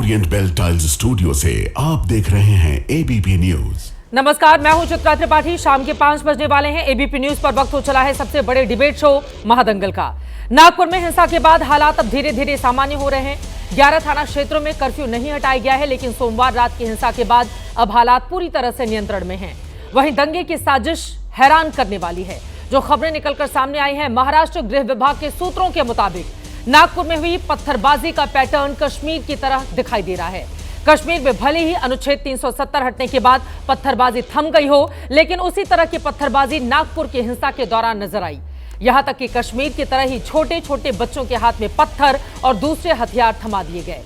Orient bell tiles studio से आप देख रहे हैं एबीपी न्यूज। नमस्कार, मैं हूं चित्रा त्रिपाठी। शाम के 5 बजने वाले हैं। एबीपी न्यूज पर वक्त हो चला है सबसे बड़े डिबेट शो महादंगल का। नागपुर में हिंसा के बाद हालात अब धीरे धीरे सामान्य हो रहे हैं। 11 थाना क्षेत्रों में कर्फ्यू नहीं हटाया गया है, लेकिन सोमवार रात की हिंसा के बाद अब हालात पूरी तरह से नियंत्रण में हैं। वहीं दंगे की साजिश हैरान करने वाली है। जो खबरें निकलकर सामने आई हैं, महाराष्ट्र गृह विभाग के सूत्रों के मुताबिक नागपुर में हुई पत्थरबाजी का पैटर्न कश्मीर की तरह दिखाई दे रहा है। कश्मीर में भले ही अनुच्छेद 370 हटने के बाद पत्थरबाजी थम गई हो, लेकिन उसी तरह की पत्थरबाजी नागपुर की हिंसा के दौरान नजर आई। यहां तक कि कश्मीर की तरह ही छोटे छोटे बच्चों के हाथ में पत्थर और दूसरे हथियार थमा दिए गए।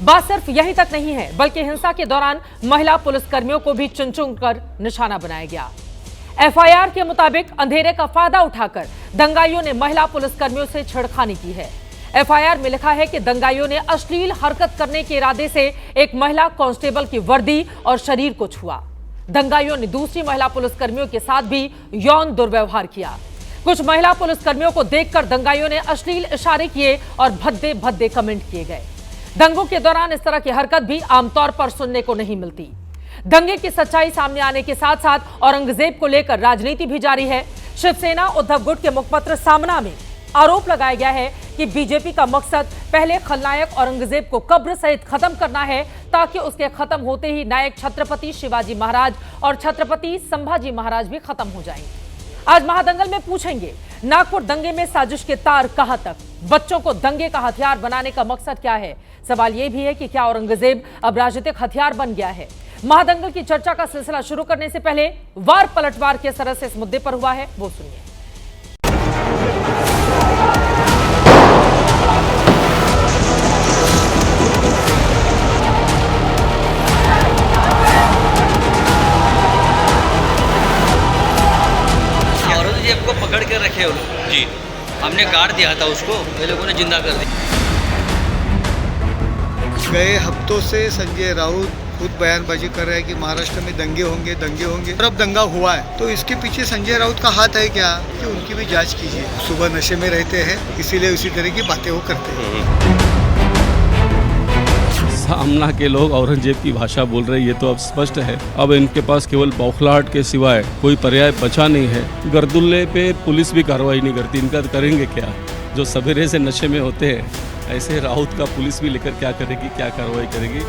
बात सिर्फ यही तक नहीं है, बल्कि हिंसा के दौरान महिला पुलिसकर्मियों को भी चुन चुन कर निशाना बनाया गया। एफआईआर के मुताबिक अंधेरे का फायदा उठाकर दंगाइयों ने महिला पुलिसकर्मियों से छेड़खानी की है। एफआईआर में लिखा है कि दंगाइयों ने अश्लील हरकत करने के इरादे से एक महिला कांस्टेबल की वर्दी और शरीर को छुआ। दंगाइयों ने दूसरी महिला पुलिसकर्मियों के साथ भी यौन दुर्व्यवहार किया। कुछ महिला पुलिसकर्मियों को देखकर दंगाइयों ने अश्लील इशारे किए और भद्दे भद्दे कमेंट किए गए। दंगों के दौरान इस तरह की हरकत भी आमतौर पर सुनने को नहीं मिलती। दंगे की सच्चाई सामने आने के साथ साथ औरंगजेब को लेकर राजनीति भी जारी है। शिवसेना उद्धव गुट के मुखपत्र सामना में आरोप लगाया गया है कि बीजेपी का मकसद पहले खलनायक औरंगजेब को कब्र सहित खत्म करना है, ताकि उसके खत्म होते ही नायक छत्रपति शिवाजी महाराज और छत्रपति संभाजी महाराज भी खत्म हो जाएंगे। आज महादंगल में पूछेंगे, नागपुर दंगे में साजिश के तार कहां तक? बच्चों को दंगे का हथियार बनाने का मकसद क्या है? सवाल यह भी है कि क्या औरंगजेब अब राजनीतिक हथियार बन गया है? महादंगल की चर्चा का सिलसिला शुरू करने से पहले वार पलटवार किस तरह से इस मुद्दे पर हुआ है, वो सुनिए। औरंगजेब को पकड़ कर रखे वो लोग जी, हमने गार्ड दिया था उसको, वे लोगों ने जिंदा कर दिया। गए हफ्तों से संजय राउत खुद बयानबाजी कर रहे हैं कि महाराष्ट्र में दंगे होंगे और अब दंगा हुआ है, तो इसके पीछे संजय राउत का हाथ है क्या? कि उनकी भी जांच कीजिए। सुबह नशे में रहते हैं, इसीलिए उसी तरह की बातें वो करते हैं। सामना के लोग औरंगजेब की भाषा बोल रहे हैं, ये तो अब स्पष्ट है। अब इनके पास केवल बौखलाहट के सिवाय कोई पर्याय बचा नहीं है। गर्दुल्ले पे पुलिस भी कार्रवाई नहीं करती, इनका करेंगे क्या? जो सवेरे से नशे में होते हैं, ऐसे राउत का पुलिस भी लेकर क्या करेगी, क्या कार्रवाई करेगी?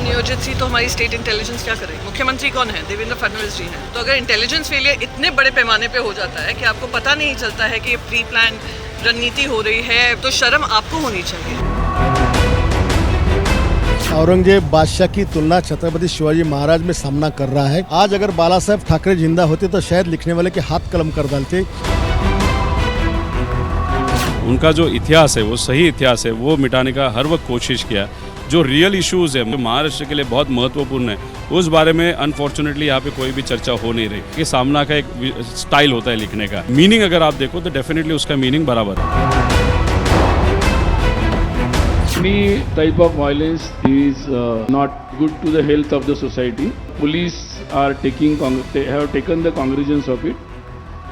नियोजित सी तो हमारी स्टेट इंटेलिजेंस क्या करेगी? मुख्यमंत्री कौन है? देवेंद्र फडणवीस जी हैं। तो अगर इंटेलिजेंस फेलियर इतने बड़े पैमाने पे हो जाता है कि आपको पता नहीं चलता है कि ये प्री प्लान रणनीति हो रही है, तो शर्म आपको होनी चाहिए। औरंगजेब बादशाह की तुलना छत्रपति शिवाजी महाराज में सामना कर रहा है। आज अगर बाला साहेब ठाकरे जिंदा होते तो शायद लिखने वाले के हाथ कलम कर डालते। उनका जो इतिहास है वो सही इतिहास है, वो मिटाने का हर वक्त कोशिश किया। जो रियल इश्यूज है, जो महाराष्ट्र के लिए बहुत महत्वपूर्ण है, उस बारे में अनफॉर्चुनेटली यहाँ पे कोई भी चर्चा हो नहीं रही। कि सामना का एक स्टाइल होता है लिखने का, मीनिंग अगर आप देखो तो डेफिनेटली उसका मीनिंग बराबर है। Any type of violence is not good to the health of the society. Police are have taken the cognizance of it,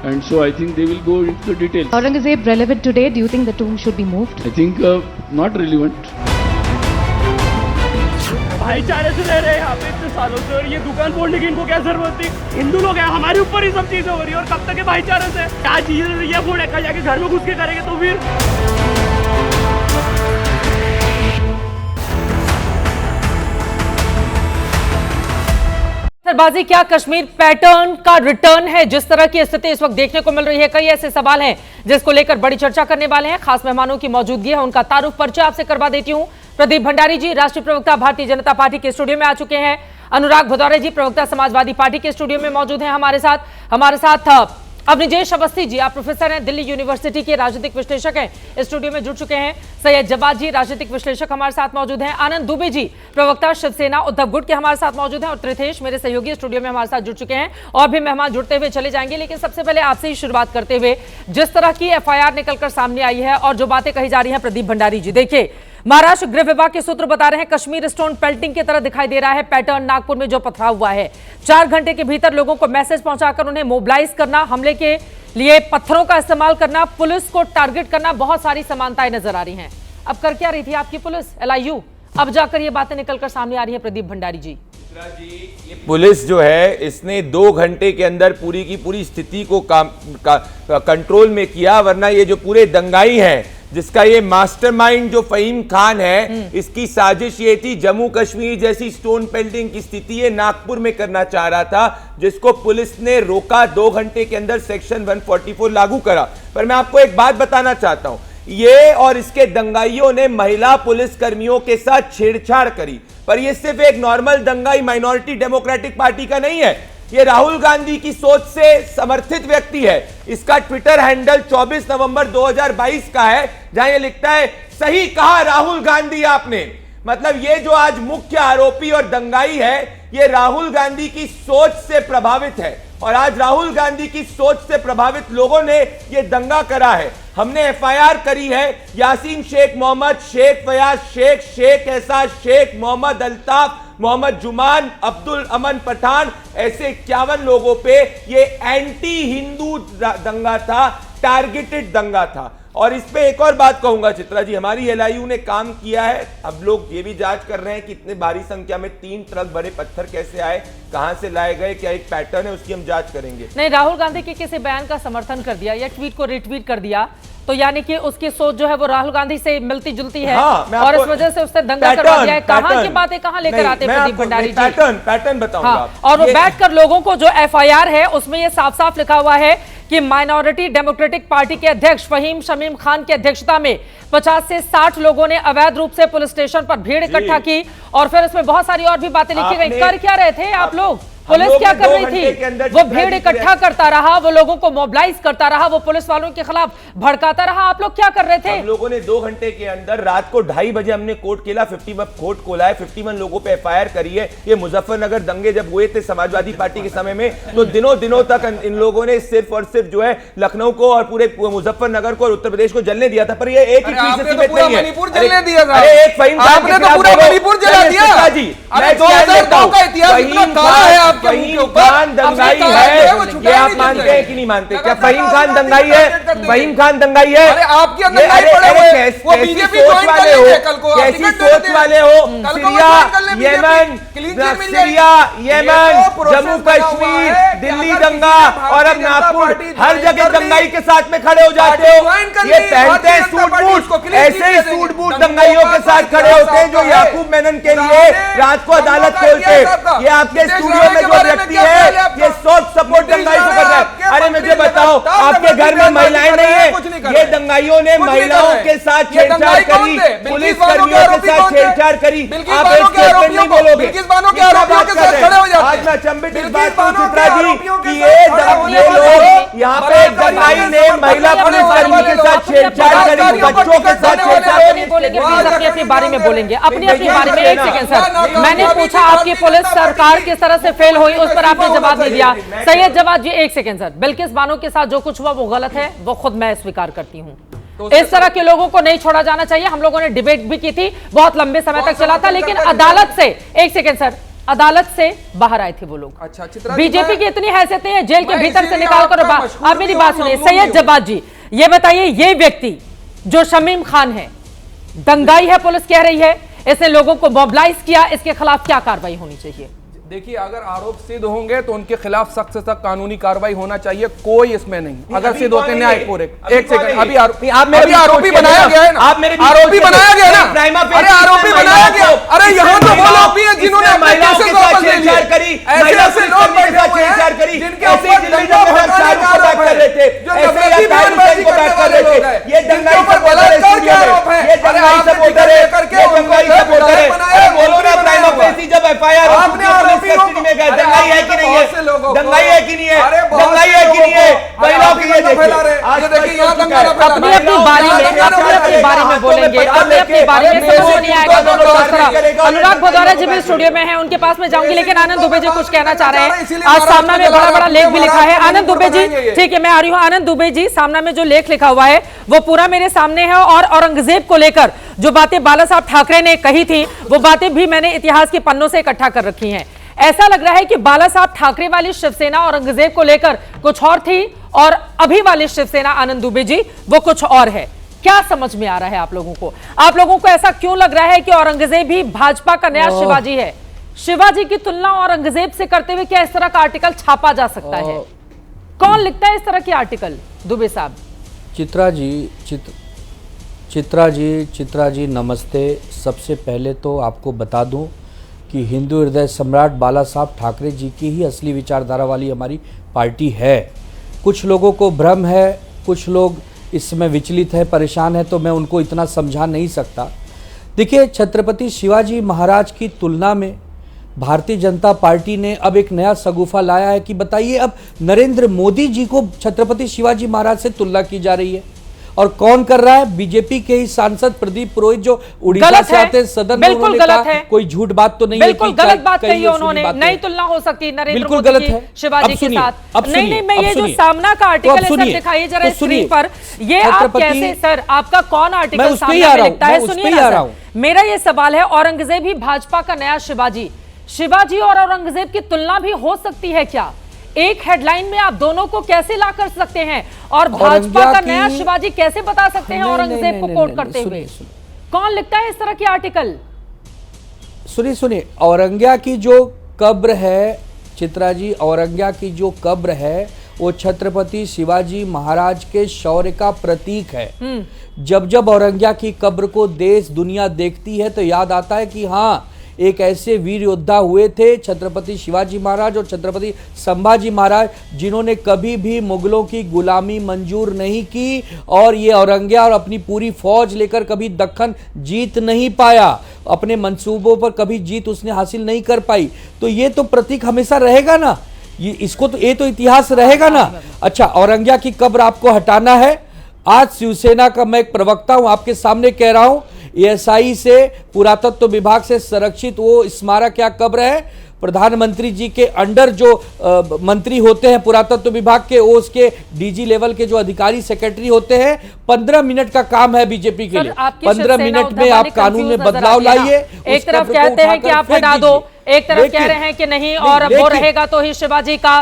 and so I think they will go into the details. Aurangzeb relevant today? Do you think the tomb should be moved? I think not relevant. भाईचारे से रह रहे हैं यहाँ पे इतने सालों से, और ये दुकान फोड़ने की इनको क्या जरूरत थी? हिंदू लोग हैं, हमारे ऊपर ही सब चीजें हो रही है, और कब तक है भाईचारे से? क्या चीजें ये फोड़े, कल जाके घर में घुस के करेंगे तो फिर? पत्थरबाजी क्या कश्मीर पैटर्न का रिटर्न है? जिस तरह की स्थिति इस वक्त देखने को मिल रही है, कई ऐसे सवाल हैं जिसको लेकर बड़ी चर्चा करने वाले हैं। खास मेहमानों की मौजूदगी है, उनका तारुफ परिचय आपसे करवा देती हूं। प्रदीप भंडारी जी राष्ट्रीय प्रवक्ता भारतीय जनता पार्टी के स्टूडियो में आ चुके हैं। अनुराग भदौरे जी प्रवक्ता समाजवादी पार्टी के स्टूडियो में मौजूद हैं हमारे साथ अवनिजेश अवस्थी जी, आप प्रोफेसर हैं, दिल्ली यूनिवर्सिटी के राजनीतिक विश्लेषक हैं, स्टूडियो में जुड़ चुके हैं। सैयद जवाद जी राजनीतिक विश्लेषक हमारे साथ मौजूद हैं। आनंद दुबे जी प्रवक्ता शिवसेना उद्धव गुट के हमारे साथ मौजूद हैं, और त्रिथेश मेरे सहयोगी स्टूडियो में हमारे साथ जुड़ चुके हैं। और भी मेहमान जुड़ते हुए चले जाएंगे, लेकिन सबसे पहले आपसे ही शुरुआत करते हुए, जिस तरह की एफआईआर निकलकर सामने आई है और जो बातें कही जा रही हैं, प्रदीप भंडारी जी, देखिए महाराष्ट्र गृह विभाग के सूत्र बता रहे हैं कश्मीर स्टोन पेल्टिंग की तरह दिखाई दे रहा है पैटर्न नागपुर में जो पथराव हुआ है। 4 घंटे के भीतर लोगों को मैसेज पहुंचाकर उन्हें मोबिलाइज करना, हमले के लिए पत्थरों का इस्तेमाल करना, पुलिस को टारगेट करना, बहुत सारी समानताएं नजर आ रही हैं। अब कर क्या रही थी आपकी पुलिस LIU? अब जाकर ये बातें निकलकर सामने आ रही है। प्रदीप भंडारी जी, पुलिस जो है इसने 2 घंटे के अंदर पूरी की पूरी स्थिति को कंट्रोल में किया, वरना ये जो पूरे दंगाई हैं जिसका ये मास्टरमाइंड जो फहीम खान है, इसकी साजिश ये थी जम्मू कश्मीर जैसी स्टोन पेल्टिंग की स्थिति ये नागपुर में करना चाह रहा था, जिसको पुलिस ने रोका। 2 घंटे के अंदर सेक्शन 144 लागू करा। पर मैं आपको एक बात बताना चाहता हूं, ये और इसके दंगाइयों ने महिला पुलिस कर्मियों के साथ छेड़छाड़ करी। पर ये सिर्फ एक नॉर्मल दंगाई माइनॉरिटी डेमोक्रेटिक पार्टी का नहीं है, ये राहुल गांधी की सोच से समर्थित व्यक्ति है। इसका ट्विटर हैंडल 24 नवंबर 2022 का है, जहां ये लिखता है, सही कहा राहुल गांधी आपने। मतलब ये जो आज मुख्य आरोपी और दंगाई है, ये राहुल गांधी की सोच से प्रभावित है, और आज राहुल गांधी की सोच से प्रभावित लोगों ने ये दंगा करा है। हमने FIR करी है यासीन शेख मोहम्मद, शेख फयाज शेख, शेख एहसास शेख, मोहम्मद अल्ताफ, मोहम्मद जुमान, अब्दुल अमन पठान, ऐसे 51 लोगों पे ये एंटी हिंदू दंगा था, टारगेटेड दंगा था। और इस पे एक और बात कहूंगा चित्रा जी, हमारी LIU ने काम किया है। अब लोग ये भी जांच कर रहे हैं कि इतने भारी संख्या में 3 ट्रक बड़े पत्थर कैसे आए, कहां से लाए गए, क्या एक पैटर्न है, उसकी हम जांच करेंगे। नहीं, राहुल गांधी के किसी बयान का समर्थन कर दिया या ट्वीट को रिट्वीट कर दिया, तो यानी कि उसकी सोच जो है वो राहुल गांधी से मिलती जुलती है। हाँ, और इस वजह से उसने दंगा करवा दिया है। कहां की बातें कहां लेकर आते हैं प्रदीप भंडारी जी? पैटर्न बताऊंगा। हाँ, और वो बैठकर लोगों को जो FIR है उसमें ये साफ साफ लिखा हुआ है कि माइनॉरिटी डेमोक्रेटिक पार्टी के अध्यक्ष फहीम शमीम खान की अध्यक्षता में 50 से 60 लोगों ने अवैध रूप से पुलिस स्टेशन पर भीड़ इकट्ठा की, और फिर उसमें बहुत सारी और भी बातें लिखी गई। कर क्या रहे थे आप लोग? पुलिस क्या कर रही थी? वो भीड़ इकट्ठा करता रहा, वो लोगों को मोबिलाइज करता रहा, वो पुलिस वालों के खिलाफ भड़काता रहा। आप लोग क्या कर रहे थे? हम लोगों ने 2 घंटे के अंदर रात को 2:30 बजे हमने कोर्ट खोला, 51 खोला है, 51 लोगों पे FIR करी है। ये मुजफ्फरनगर दंगे जब हुए थे समाजवादी पार्टी के समय में, तो दिनों तक इन लोगों ने सिर्फ और सिर्फ जो है लखनऊ को और पूरे मुजफ्फरनगर को और उत्तर प्रदेश को जलने दिया था। पर ये एक ही चीज से सीमित नहीं है। मणिपुर जलने दिया था। अरे एक फहीम खान आपने तो पूरा मणिपुर जला दिया जी। अरे 2009 का इतिहास इतना काला है आपके मुंह के ऊपर। दंगाई है, ये आप मानते हैं कि नहीं मानते? क्या फहीम खान दंगाई है? फहीम खान दंगाई है? अरे आपके अंदर नहीं पड़े हुए, वो बीजेपी ज्वाइन कर लेंगे कल को। कैसी सोच वाले हो? सीरिया, येमन, जम्मू कश्मीर, दिल्ली दंगा और अब नागपुर, हर जगह दंगाई के साथ में खड़े हो जाते हो। ये पहनते हैं सूट बूट, ऐसे ही सूट बूट दंगाइयों के साथ खड़े होते हैं जो याकूब मेनन के लिए रात को अदालत खोलते। ये आपके स्टूडियो में जो व्यक्ति है ये सॉफ्ट सपोर्ट दंगाई को कर रहा है। अरे मुझे बताओ, आपके घर में महिलाएं नहीं है? ये दंगाइयों ने महिलाओं के साथ छेड़छाड़ करी, पुलिस कर्मियों के साथ छेड़छाड़ करी। आप एक स्टेटमेंट नहीं बोलोगे? आज मैं अचंभित इस बात को चित्रा जी कि ये लोग यहाँ पे दंगाई ने महिला पुलिस कर्मी के साथ छेड़छाड़ करी, बच्चों के साथ छेड़छाड़ करी। अपनी अपनी बारे में बोलेंगे, अपनी अपनी बारे में। एक सेकंड सर, मैंने पूछा आपकी पुलिस सरकार किस तरह से फेल हुई, उस पर आपने जवाब नहीं दिया। सैयद जवाद जी, एक सेकंड सर, बिल्किस बानो के साथ जो कुछ हुआ वो गलत है, वो खुद मैं स्वीकार करती हूँ। इस तरह के लोगों को नहीं छोड़ा जाना चाहिए। हम लोगों ने डिबेट भी की थी, बहुत लंबे समय तक चला था, लेकिन अदालत से, एक सेकंड सर, अदालत से बाहर आए थे वो लोग। अच्छा, बीजेपी की इतनी हैसियत नहीं है जेल के भीतर से निकाल कर। आप मेरी बात सुनिए सैयद जवाद जी, ये बताइए, ये व्यक्ति जो शमीम खान है, दंगाई है, पुलिस कह रही है, इसने लोगों को मोबिलाइज किया, इसके खिलाफ क्या कार्रवाई होनी चाहिए? देखिए, अगर आरोप सिद्ध होंगे तो उनके खिलाफ सख्त से सख्त कानूनी कार्रवाई होना चाहिए, कोई इसमें नहीं। अगर सिद्ध होते न्यायपूर्वक। एक सेकंड, अभी आरोपी बनाया गया है ना, आरोपी बनाया गया ना, अरे आरोपी बनाया गया। अरे यहाँ तो वो लोग भी हैं जिन्होंने अपने केसेस वापस ले लिए। ऐसे लोग बैठे हुए हैं जिनके ऊपर दंगा भड़काने का आरोप है, जो नफरती बयानबाजी करने वाले लोग हैं, जिनके ऊपर बलात्कार के आरोप है। अरे आपने टिकट करके बोलो ना, प्राइमा फेसी जब FIR आपने कस्टडी में गए, दंगाई है कि नहीं है? दंगाई है कि नहीं है, अरे बहुत दंगाई है कि नहीं है, महिलाओं के लिए देखिए आज देखिए यहाँ दंगा ना फैला अपनी अपनी बारी में अपनी बारी में बोलेंगे, अपनी अपनी बारी में समझ नहीं आएगा दोनों तरफ का। अनुराग भदौरिया जी भी स्टूडियो में हैं, उनके पास में जाऊंगी, लेकिन आनंद दुबे जी कुछ कहना चाह रहे हैं। आज सामना में बड़ा बड़ा लेख भी लिखा है। आनंद दुबे जी, ठीक है मैं आ रही हूँ। आनंद दुबे जी, सामना में जो लेख लिखा हुआ है वो पूरा मेरे सामने है, और औरंगजेब को लेकर जो बातें बाला साहब ठाकरे ने कही थी वो बातें भी मैंने इतिहास के पन्नों से इकट्ठा कर रखी हैं। ऐसा लग रहा है कि बाला साहब ठाकरे वाली शिवसेना औरंगजेब को लेकर कुछ और थी, और अभी वाली शिवसेना आनंद दुबे जी वो कुछ और है। क्या समझ में आ रहा है आप लोगों को? आप लोगों को ऐसा क्यों लग रहा है कि औरंगजेब ही भाजपा का नया शिवाजी है? शिवाजी की तुलना औरंगजेब से करते हुए क्या इस तरह का आर्टिकल छापा जा सकता है? कौन लिखता है इस तरह के आर्टिकल? दुबे साहब। चित्रा जी नमस्ते। सबसे पहले तो आपको बता दूं कि हिंदू हृदय सम्राट बाला साहब ठाकरे जी की ही असली विचारधारा वाली हमारी पार्टी है। कुछ लोगों को भ्रम है, कुछ लोग इस समय विचलित है, परेशान है, तो मैं उनको इतना समझा नहीं सकता। देखिए, छत्रपति शिवाजी महाराज की तुलना में भारतीय जनता पार्टी ने अब एक नया सगुफा लाया है कि बताइए, अब नरेंद्र मोदी जी को छत्रपति शिवाजी महाराज से तुलना की जा रही है, और कौन कर रहा है? बीजेपी के ही सांसद प्रदीप पुरोहित जो उड़ीसा से आते हैं सदन में, उन्होंने कहा कोई झूठ बात तो नहीं है, बिल्कुल गलत बात कही है उन्होंने। नई तुलना हो सकती है नरेंद्र मोदी की शिवाजी के साथ। नहीं, मैं ये जो सामना का आर्टिकल है सर दिखाइए जरा स्क्रीन पर, ये आप कैसे सर, आपका कौन आर्टिकल सामने में लिखता है? सुनिए ना सर, मेरा ये सवाल है, औरंगजेब ही भाजपा का नया शिवाजी, शिवाजी और औरंगजेब की तुलना भी हो सकती है क्या? एक हेडलाइन में आप दोनों को कैसे ला कर सकते हैं, और भाजपा का नया शिवाजी कैसे बता सकते हैं औरंगजेब को कोट करते हुए? कौन लिखता है इस तरह के आर्टिकल? सुनिए, औरंगिया की जो कब्र है चित्रा जी, औरंगिया की जो कब्र है वो छत्रपति शिवाजी महाराज के शौर्य का प्रतीक है। जब जब औरंगिया की कब्र को देश दुनिया देखती है तो याद आता है कि हाँ, एक ऐसे वीर योद्धा हुए थे छत्रपति शिवाजी महाराज और छत्रपति संभाजी महाराज, जिन्होंने कभी भी मुगलों की गुलामी मंजूर नहीं की, और ये औरंगिया और अपनी पूरी फौज लेकर कभी दक्कन जीत नहीं पाया, अपने मंसूबों पर कभी जीत उसने हासिल नहीं कर पाई। तो ये तो प्रतीक हमेशा रहेगा ना, ये तो इतिहास रहेगा ना। अच्छा, औरंगिया की कब्र आपको हटाना है। आज शिवसेना का मैं एक प्रवक्ता हूं, आपके सामने कह रहा हूं, एएसआई से, पुरातत्व विभाग से संरक्षित वो स्मारक या कब्र है, प्रधानमंत्री जी के अंडर जो मंत्री होते हैं पुरातत्व विभाग के, वो उसके डीजी लेवल के जो अधिकारी सेक्रेटरी होते हैं। 15 मिनट का काम है बीजेपी के लिए। 15 मिनट में आप कानून में बदलाव लाइए। एक तरफ कहते हैं कि आप हटा दो, एक तरफ कह रहे हैं कि नहीं, और वो रहेगा तो ही शिवाजी का,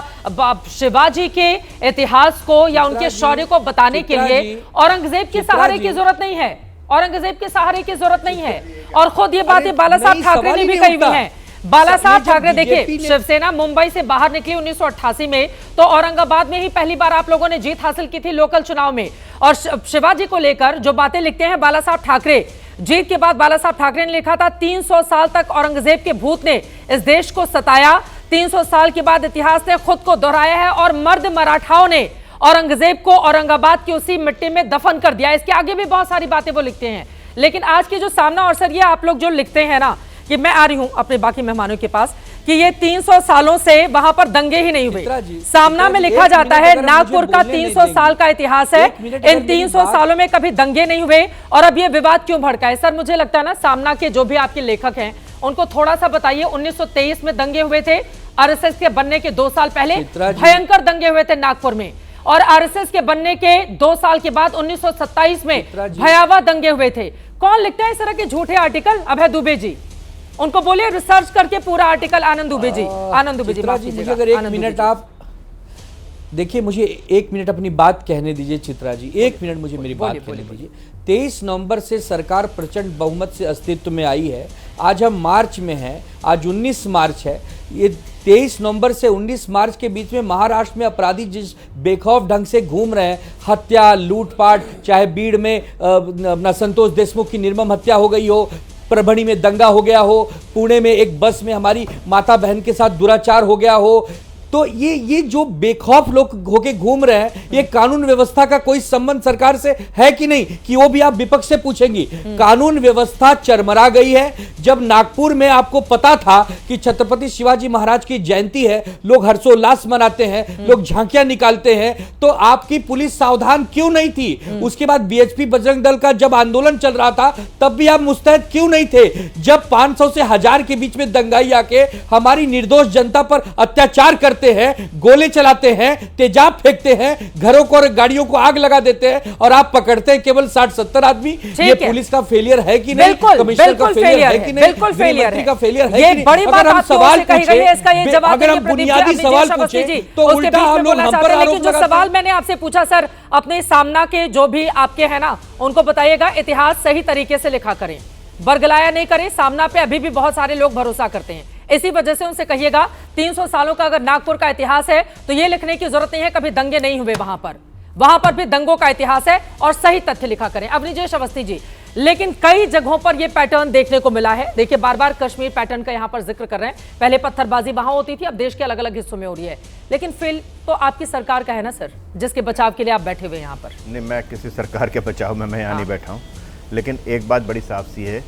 शिवाजी के इतिहास को या उनके शौर्य को बताने के लिए औरंगजेब के सहारे की जरूरत नहीं है, औरंगजेब के सहारे की जरूरत नहीं है। और खुद ये बातें बाला साहब ठाकरे ने भी कही हुई हैं। बाला साहब ठाकरे, देखिए, शिवसेना मुंबई से बाहर निकली 1988 में, तो औरंगाबाद में ही पहली बार आप लोगों ने जीत हासिल की थी लोकल चुनाव में। और शिवाजी को लेकर जो बातें लिखते हैं बाला साहब ठाकरे, जीत के बाद बाला साहब ठाकरे ने लिखा था, 300 साल तक औरंगजेब के भूत ने इस देश को सताया, 300 साल के बाद इतिहास ने खुद को दोहराया है, और मर्द मराठाओं ने औरंगजेब को औरंगाबाद की उसी मिट्टी में दफन कर दिया। इसके आगे भी बहुत सारी बातें वो लिखते हैं। लेकिन आज की जो सामना, और सर ये आप लोग जो लिखते हैं ना, कि मैं आ रही हूं अपने बाकी मेहमानों के पास, कि ये 300 सालों से वहां पर दंगे ही नहीं हुए। सामना में लिखा जाता है नागपुर का 300 साल का इतिहास है, इन 300 सालों में कभी दंगे नहीं हुए, और अब ये विवाद क्यों भड़का है? सर मुझे लगता है ना, सामना के जो भी आपके लेखक हैं उनको थोड़ा सा बताइए। 1923 में दंगे हुए थे, आरएसएस के बनने के 2 साल पहले भयंकर दंगे हुए थे नागपुर में, और आरएसएस के बनने के 2 साल के बाद 1927 में भयावह दंगे हुए थे। कौन लिखता है इस तरह के झूठे आर्टिकल? अभय दुबे जी, उनको बोलिए रिसर्च करके पूरा आर्टिकल। आनंद दुबे जी, आनंद दुबे जी, मुझे अगर 1 मिनट आप देखिए, मुझे 1 मिनट अपनी बात कहने दीजिए चित्रा जी, 1 मिनट मुझे मेरी बात कहने दीजिए। 23 नवंबर से सरकार प्रचंड बहुमत से अस्तित्व में आई है। आज हम मार्च में हैं, आज 19 मार्च है। ये 23 नवंबर से 19 मार्च के बीच में महाराष्ट्र में अपराधी जिस बेखौफ ढंग से घूम रहे हैं, हत्या, लूटपाट, चाहे बीड़ में संतोष देशमुख की निर्मम हत्या हो गई हो, परभणी में दंगा हो गया हो, पुणे में एक बस में हमारी माता बहन के साथ दुराचार हो गया हो, तो ये जो बेखौफ लोग होके घूम रहे हैं, ये कानून व्यवस्था का कोई संबंध सरकार से है कि नहीं, कि वो भी आप विपक्ष से पूछेंगी। कानून व्यवस्था चरमरा गई है। जब नागपुर में आपको पता था कि छत्रपति शिवाजी महाराज की जयंती है, लोग हर्षोल्लास मनाते हैं, लोग झांकियां निकालते हैं, तो आपकी पुलिस सावधान क्यों नहीं थी? उसके बाद बीएचपी बजरंग दल का जब आंदोलन चल रहा था, तब भी आप मुस्तैद क्यों नहीं थे? जब 500 से 1000 के बीच में दंगाई आके हमारी निर्दोष जनता पर अत्याचार करते हैं, गोले चलाते हैं, तेजाब फेंकते हैं, घरों को और गाड़ियों को आग लगा देते हैं, और आप पकड़ते हैं केवल 60-70 आदमी। ये पुलिस का फेलियर है कि नहीं? कमिश्नर का फेलियर है कि नहीं? बिल्कुल फेलियर है। का फेलियर है ये कि नहीं? बड़ी बात अगर हम सवाल पूछे, इसका ये जवाब अगर हम बुनियादी सवाल पूछे तो उल्टा हम लोग हम पर आरोप जो सवाल मैंने आपसे पूछा सर, अपने सामना के जो भी आपके हैं ना, उनको बताइएगा, इतिहास सही तरीके से लिखा करें, बरगलाया नहीं करें। सामना पे अभी भी बहुत सारे लोग भरोसा करते हैं, इसी वजह से उनसे कहिएगा 300 सालों का अगर नागपुर का इतिहास है तो ये लिखने की जरूरत नहीं है कभी दंगे नहीं हुए वहां पर भी दंगों का इतिहास है, और सही तथ्य लिखा करें। अवनीजेश अवस्थी जी, लेकिन कई जगहों पर यह पैटर्न देखने को मिला है। देखिए, बार बार कश्मीर पैटर्न का यहां पर जिक्र कर रहे हैं। पहले पत्थरबाजी वहां होती थी, अब देश के अलग अलग हिस्सों में हो रही है, लेकिन फिल तो आपकी सरकार का है ना सर, जिसके बचाव के लिए आप बैठे हुए यहां पर। नहीं, मैं किसी सरकार के बचाव में मैं यहाँ नहीं बैठा हूँ, लेकिन एक बात बड़ी साफ सी है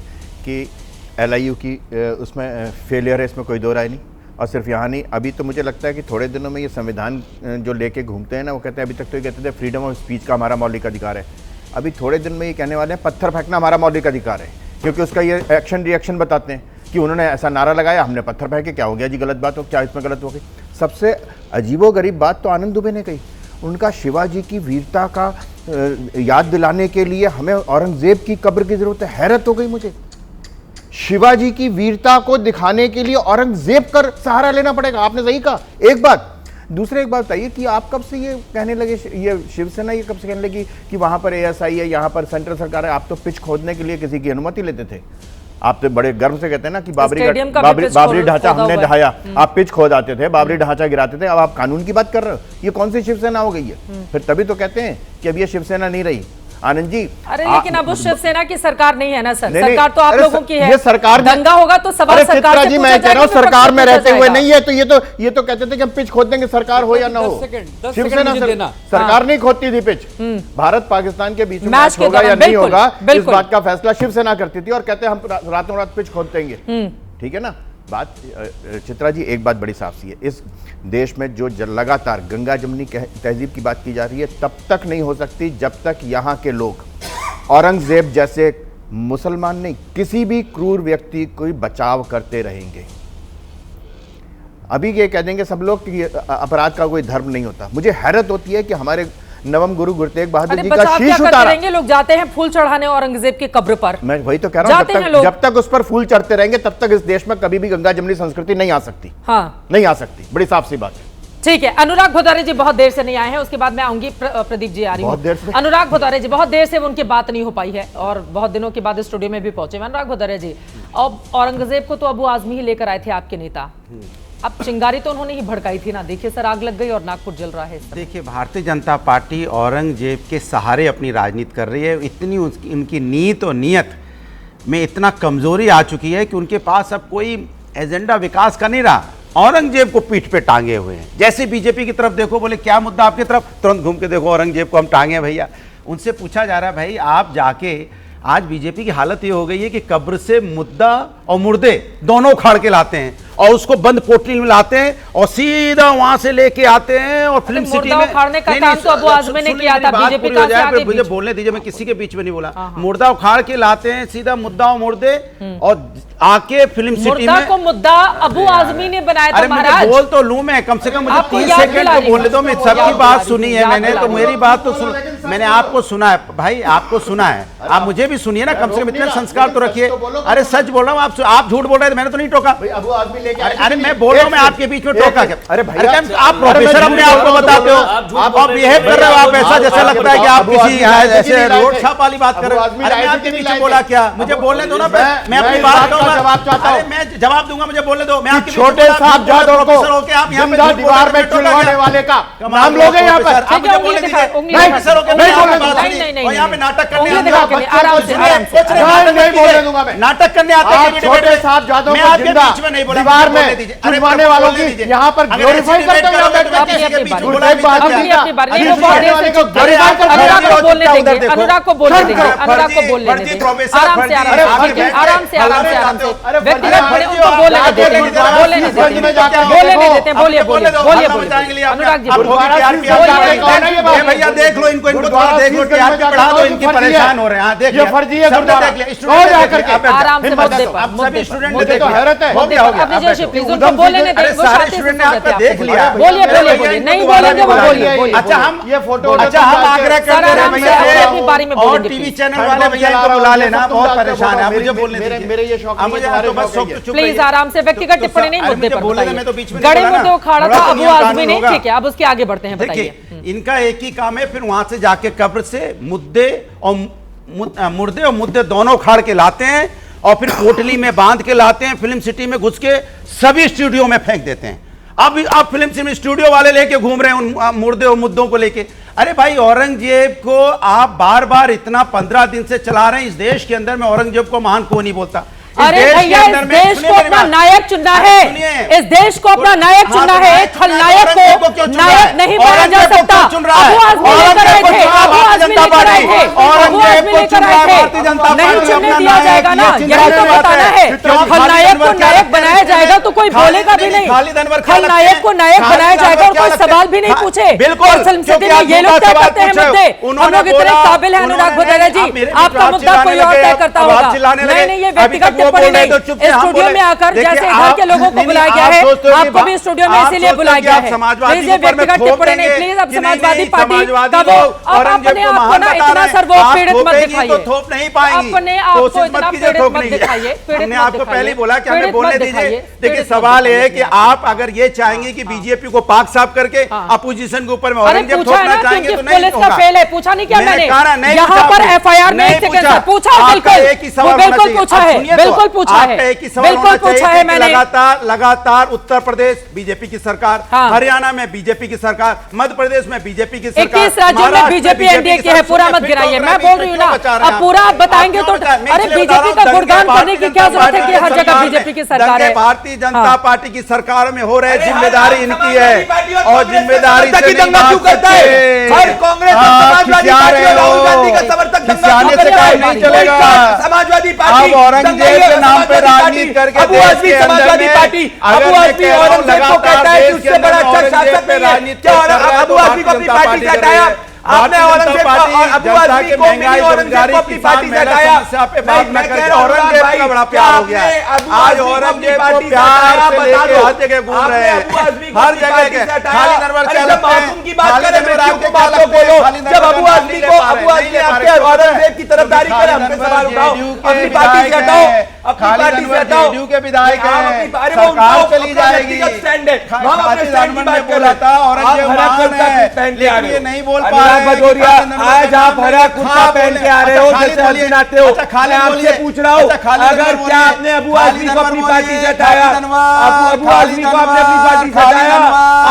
कि LIU की उसमें फेलियर है, इसमें कोई दो राय नहीं। और सिर्फ यहाँ नहीं, अभी तो मुझे लगता है कि थोड़े दिनों में ये संविधान जो लेके घूमते हैं ना, वो कहते हैं, अभी तक तो ये कहते थे फ्रीडम ऑफ स्पीच का हमारा मौलिक अधिकार है, अभी थोड़े दिन में ये कहने वाले हैं पत्थर फेंकना हमारा मौलिक अधिकार है, क्योंकि उसका ये एक्शन रिएक्शन बताते हैं कि उन्होंने ऐसा नारा लगाया, हमने पत्थर फेंके, क्या हो गया जी, गलत बात हो, क्या इसमें गलत हो गई? सबसे अजीबोगरीब बात तो आनंद दुबे ने कही, उनका शिवाजी की वीरता का याद दिलाने के लिए हमें औरंगजेब की कब्र की जरूरत है। हैरत हो गई मुझे, शिवाजी की वीरता को दिखाने के लिए औरंगजेब का सहारा लेना पड़ेगा। आपने सही कहा, एक बात। दूसरे एक बात बताइए कि आप कब से ये कहने लगे, ये शिवसेना ये कब से कहने लगी कि वहां पर ASI है, यहाँ पर सेंट्रल सरकार है? आप तो पिच खोदने के लिए किसी की अनुमति लेते थे। आप तो बड़े गर्व से कहते हैं ना कि बाबरी ढांचा हमने ढहाया, आप पिच खोद आते थे, बाबरी ढांचा गिराते थे, अब आप कानून की बात कर रहे हो। ये कौन सी शिवसेना हो गई है? फिर तभी तो कहते हैं कि अब ये शिवसेना नहीं रही। आनंद जी, अरे लेकिन अब उस शिवसेना की सरकार नहीं है ना सर, सरकार तो आप लोगों की है। ये सरकार दंगा होगा तो सवाल सरकार से जी, मैं कह रहा हूँ सरकार में रहते हुए नहीं है, तो ये तो कहते थे कि हम पिच खोद देंगे, सरकार हो या ना हो। शिवसेना सरकार नहीं खोदती थी पिच, भारत पाकिस्तान के बीच में मैच होगा या नहीं होगा, इस बात का फैसला शिवसेना करती थी, और कहते हम रातों रात पिच खोद देंगे। ठीक है ना बात। चित्रा जी, एक बात बड़ी साफ सी है, इस देश में जो लगातार गंगा जमुनी तहजीब की बात की जा रही है, तब तक नहीं हो सकती जब तक यहाँ के लोग औरंगजेब जैसे मुसलमान नहीं, किसी भी क्रूर व्यक्ति को बचाव करते रहेंगे। अभी ये कह देंगे सब लोग कि अपराध का कोई धर्म नहीं होता। मुझे हैरत होती है कि हमारे नवम गुरु गुरु तेग बहादुर जी का शीश उतारा। लोग जाते हैं फूल चढ़ाने औरंगजेब की कब्र पर। मैं वही तो कह रहा हूं, जब तक उस पर फूल चढ़ते रहेंगे तब तक इस देश में कभी भी गंगा जमुनी संस्कृति नहीं आ सकती। हाँ, नहीं आ सकती, बड़ी साफ सी बात है। ठीक है, अनुराग भदौरे जी बहुत देर से नहीं आए हैं, उसके बाद मैं आऊंगी। प्रदीप जी आ रही हूं। अनुराग भदौरे जी, बहुत देर से उनकी बात नहीं हो पाई है और बहुत दिनों के बाद स्टूडियो में भी पहुंचे। अनुराग भदौरे जी, अब औरंगजेब को तो अबू आजमी ही लेकर आए थे आपके नेता, अब चिंगारी तो उन्होंने ही भड़काई थी ना। देखिए सर, आग लग गई और नागपुर जल रहा है। देखिए, भारतीय जनता पार्टी औरंगजेब के सहारे अपनी राजनीति कर रही है। इतनी उनकी नीयत और नियत में इतना कमजोरी आ चुकी है कि उनके पास अब कोई एजेंडा विकास का नहीं रहा, औरंगजेब को पीठ पे टांगे हुए हैं। जैसे बीजेपी की तरफ देखो, बोले क्या मुद्दा आपकी तरफ, तुरंत घूम के देखो औरंगजेब को हम टांगे भैया। उनसे पूछा जा रहा है, भाई आप जाके, आज बीजेपी की हालत ये हो गई है कि कब्र से मुद्दा और मुर्दे दोनों उखाड़ के लाते हैं और उसको बंद पोटली में लाते हैं और सीधा वहां से लेके आते हैं और फिल्म सिटी में उखाड़ने का काम तो अबू आजमी ने किया था। बीजेपी का आगे मुझे बोलने दीजिए, मैं किसी के बीच में नहीं बोला। मुर्दा उखाड़ के लाते हैं सीधा मुद्दा और मुर्दे और आके फिल्म सिटी में को मुद्दा अबू आजमी ने बनाया था। महाराज बोल तो लूं मैं, कम से कम मुझे 3 सेकंड तो बोलने दो। मैं सबकी बात सुनी है मैंने, तो मेरी बात तो सुन, मैंने आपको सुना है भाई, आपको सुना है, आप मुझे भी सुनिए ना, कम से कम इतने संस्कार तो रखिए। अरे सच बोल रहा हूँ, आप झूठ बोल रहे थे, मैंने तो नहीं टोका। अरे मैं बोल रहा हूँ, मैं आपके बीच में टोका क्या? अरे भाई, आप प्रोफेसर अपने आप को बताते हो, आप बिहेव कर रहे हो, आप ऐसा जैसे लगता है कि आप किसी ऐसे रोड छाप वाली बात कर रहे हो। अरे मैं आपके बीच में बोला क्या? मुझे बोलने दो ना, मैं अपनी बात कहूँगा, मैं जवाब दूंगा, मुझे बोलने दो। मैं आपके छोटे साहबजादों को आप यहाँ पे दीवार में चुनवाने वाले का नाम लोगे यहाँ पर। मुझे बोलने दीजिए, प्रोफेसर होकर और यहाँ पे नाटक करने नाटक करने आते हैं छोटे साहब जादव को जिंदा दीवार में चुनवाने वालों की यहाँ पर ग्लोरीफाई करते हैं। अनुराग को बोलने देंगे, अनुराग को बोलने देंगे, आराम से आराम से व्यक्तिगत उनको बोलने देते हैं, बोलने देते हैं, बोलिए बोलिए बोलिए बोलिए अनुराग जी भैया देख लो इनको, इनको थोड़ा देख लो, टीआरपी बढ़ा दो, इनके परेशान हो रहे हैं। देखिए फर्जी है, आराम से मुद्दे पर, सभी स्टूडेंट तो हैरत है, प्लीज उनको बोलने दें, सारे स्टूडेंट ने आपको देख लिया, बोलिए बोलिए बोलिए, नहीं बोलेंगे वो बोलिए। अच्छा हम ये फोटो, अच्छा हम आग्रह कर रहे हैं भैया और टीवी चैनल वाले भैया इनको बुला लेना, बहुत परेशान है, मुझे बोलने दीजिए, मेरे ये शौक है, मुझे तो बस प्लीज आराम से, व्यक्तिगत टिप्पणी नहीं, मुद्दे पर बोलने में तो बीच में गड़े मुद्दे उखाड़ा था अबू आजमी ने, ठीक है अब उसके आगे बढ़ते हैं, बताइए। इनका एक ही काम है, फिर वहां से जाके कब्र से मुद्दे और मुर्दे दोनों उखाड़ के लाते हैं और फिर कोटली में बांध के लाते हैं, फिल्म सिटी में घुस के सभी स्टूडियो में फेंक देते हैं। अब फिल्म सिटी स्टूडियो वाले लेके घूम रहे हैं उन मुर्दे और मुद्दों को लेके। अरे भाई औरंगजेब को आप बार बार इतना 15 दिन से चला रहे हैं, इस देश के अंदर में औरंगजेब को महान क्यों नहीं बोलता? अरे भैया इस देश को अपना नायक चुनना है, इस देश को अपना नायक चुनना है, खलनायक को नायक नहीं बनाया जा सकता। अबू आजमी लेकर आए थे, अबू आजमी लेकर आए थे, अबू आजमी लेकर आए थे, नहीं चुनने दिया जाएगा ना, यही तो बताना है। खलनायक को नायक बनाया जाएगा तो कोई बोलेगा भी नहीं, खलनायक को नायक बनाया जाएगा और कोई सवाल भी नहीं पूछे। बिल्कुल फिल्म सिटी में ये लोग तय करते हैं मुद्दे, हम लोग इतने काबिल है अनुराग भट्टाचार्य जी, आपका मुद्दा कोई और तय करता होगा। नहीं नहीं, ये व्यक्तिगत स्टूडियो में आकर जैसे घर के लोगों को बुलाया गया है, आपको भी स्टूडियो में इसीलिए बुलाया गया है। प्लीज ये व्यक्तिगत टिप्पणी नहीं, प्लीज अब समाजवादी पार्टी का वो अपने आप को ना इतना सर्वोपरि पीड़ित मत दिखाइए, अपने आप को इतना पीड़ित मत दिखाइए, हमने आपको पहले बोला कि हमें बोलने दीजिए। देखिए सवाल है कि आप अगर ये चाहेंगे कि बीजेपी को पाक साफ करके अपोजिशन के ऊपर में औरंगजेब थोपना चाहेंगे तो नहीं होगा। फेल है, पूछा नहीं क्या मैंने यहाँ पर एफआईआर में पूछा, बिल्कुल पूछा है, बिल्कुल पूछा है, बिल्कुल पूछा है मैंने। लगातार उत्तर प्रदेश बीजेपी की सरकार, हरियाणा में बीजेपी की सरकार, मध्य प्रदेश में बीजेपी की सरकार, 21 राज्यों में बीजेपी एनडीए की है, पूरा मत गिराइए, मैं बोल रही हूँ ना, अब पूरा आप बताएंगे तो। अरे बीजेपी का गुणगान करने की क्या जरूरत है कि हर जगह बीजेपी की सरकार है। भारतीय जनता पार्टी की सरकार में हो रहे, जिम्मेदारी इनकी है और जिम्मेदारी से दंगा क्यों करता है? हर कांग्रेस समाजवादी पार्टी राहुल गांधी का समर्थक दंगा क्यों कर रहा है? नहीं चलेगा, समाजवादी पार्टी औरंगजेब के नाम पे राजनीति करके अबू आजमी समाजवादी पार्टी, अबू आजमी औरंगजेब को कहता है कि उससे बड़ा अच्छा शासक नहीं है। क्या अबू आजमी को अपनी पार्टी से हटाया? आपने औरंगजेब को, अबू आजमी को मिनी औरंगजेब को अपनी पार्टी से हटाया। औरंगजेब का बड़ा प्यार हो गया है, आज औरंगजेब को प्यार से लेके हर जगह घूम रहे हैं, हर जगह के खाली नरवर मासूम की बात करें, मृत्यु बात को बोलो। जब अबू आजमी को, अबू आजमी आपके औरंगजेब की तरफदारी करे, हमसे सवाल उठाओ, अपनी पार्टी से हटाओ, अपनी पार्टी से हटाओ। के विधायक हैं, सरकार चली जाएगी। बोला था औरंगजेब महान है, नहीं बोल पा रहे। भदौरिया आज आप हरा कुर्ता पहन के आ रहे हो, जैसे अर्जुन आते हो। मैं आपसे पूछ रहा हूँ, अगर क्या आपने अबू आजमी को अपनी पार्टी से हटाया? अबू आजमी को आपने अपनी पार्टी से हटाया?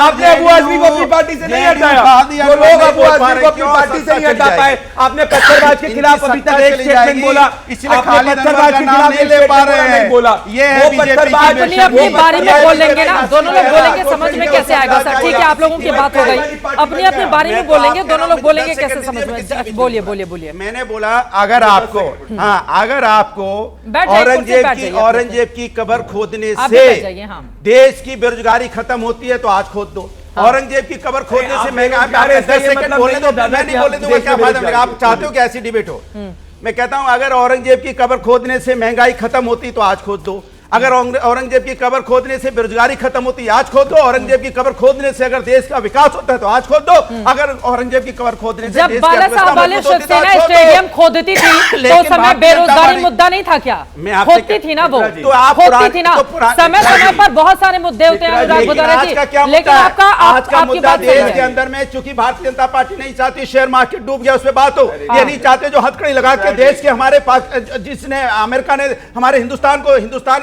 आपने अबू आजमी को अपनी पार्टी से नहीं हटाया। जो लोग अबू आजमी को अपनी पार्टी से नहीं हटा पाए, आपने पत्थरबाज के खिलाफ अभी तक एक स्टेटमेंट बोला, इसलिए पत्थरबाज के खिलाफ एक स्टेटमेंट नहीं बोला। ये पत्थरबाज अपनी बारी में बोल लेंगे ना, दोनों लोग बोलेंगे, समझ में कैसे आएगा सर? ठीक है, आप लोगों की बात हो गई, अपनी अपनी बारी में बोलेंगे, दोनों लोग बोलेंगे, कैसे समझ में? बोलिए बोलिए बोलिए। मैंने बोला अगर आपको, हाँ अगर आपको औरंगजेब की कब्र खोदने से देश की बेरोजगारी खत्म होती है तो आज खोद दो। औरंगजेब की कब्र खोदने से महंगा, 10 सेकंड बोलने दो, मैं नहीं बोलने दूंगा, क्या फायदा मिलेगा? आप चाहते हो कि ऐसी डिबेट हो? मैं कहता हूं अगर औरंगजेब की कब्र खोदने से महंगाई खत्म होती तो आज खोद दो। अगर औरंगजेब की कब्र खोदने से बेरोजगारी खत्म होती आज खोद दो। औरंगजेब की कब्र खोदने से अगर देश का विकास होता है तो आज खोद दो। अगर औरंगजेब की कब्र खोदने से जब बाला साहब वाले शिवसेना स्टेडियम खोदती थी तो समय बेरोजगारी मुद्दा नहीं था क्या? खोदती थी ना वो, तो आप खोदती थी ना, समय समय पर बहुत सारे मुद्दे होते हैं अनुराग भट्टाचार्य जी, लेकिन आपका आज का मुद्दा देश के अंदर में चूंकि भारतीय जनता पार्टी नहीं चाहती शेयर मार्केट डूब गया उस पर बात हो, ये नहीं चाहते जो हथकड़ी लगा के देश के हमारे पास जिसने अमेरिका ने हमारे हिंदुस्तान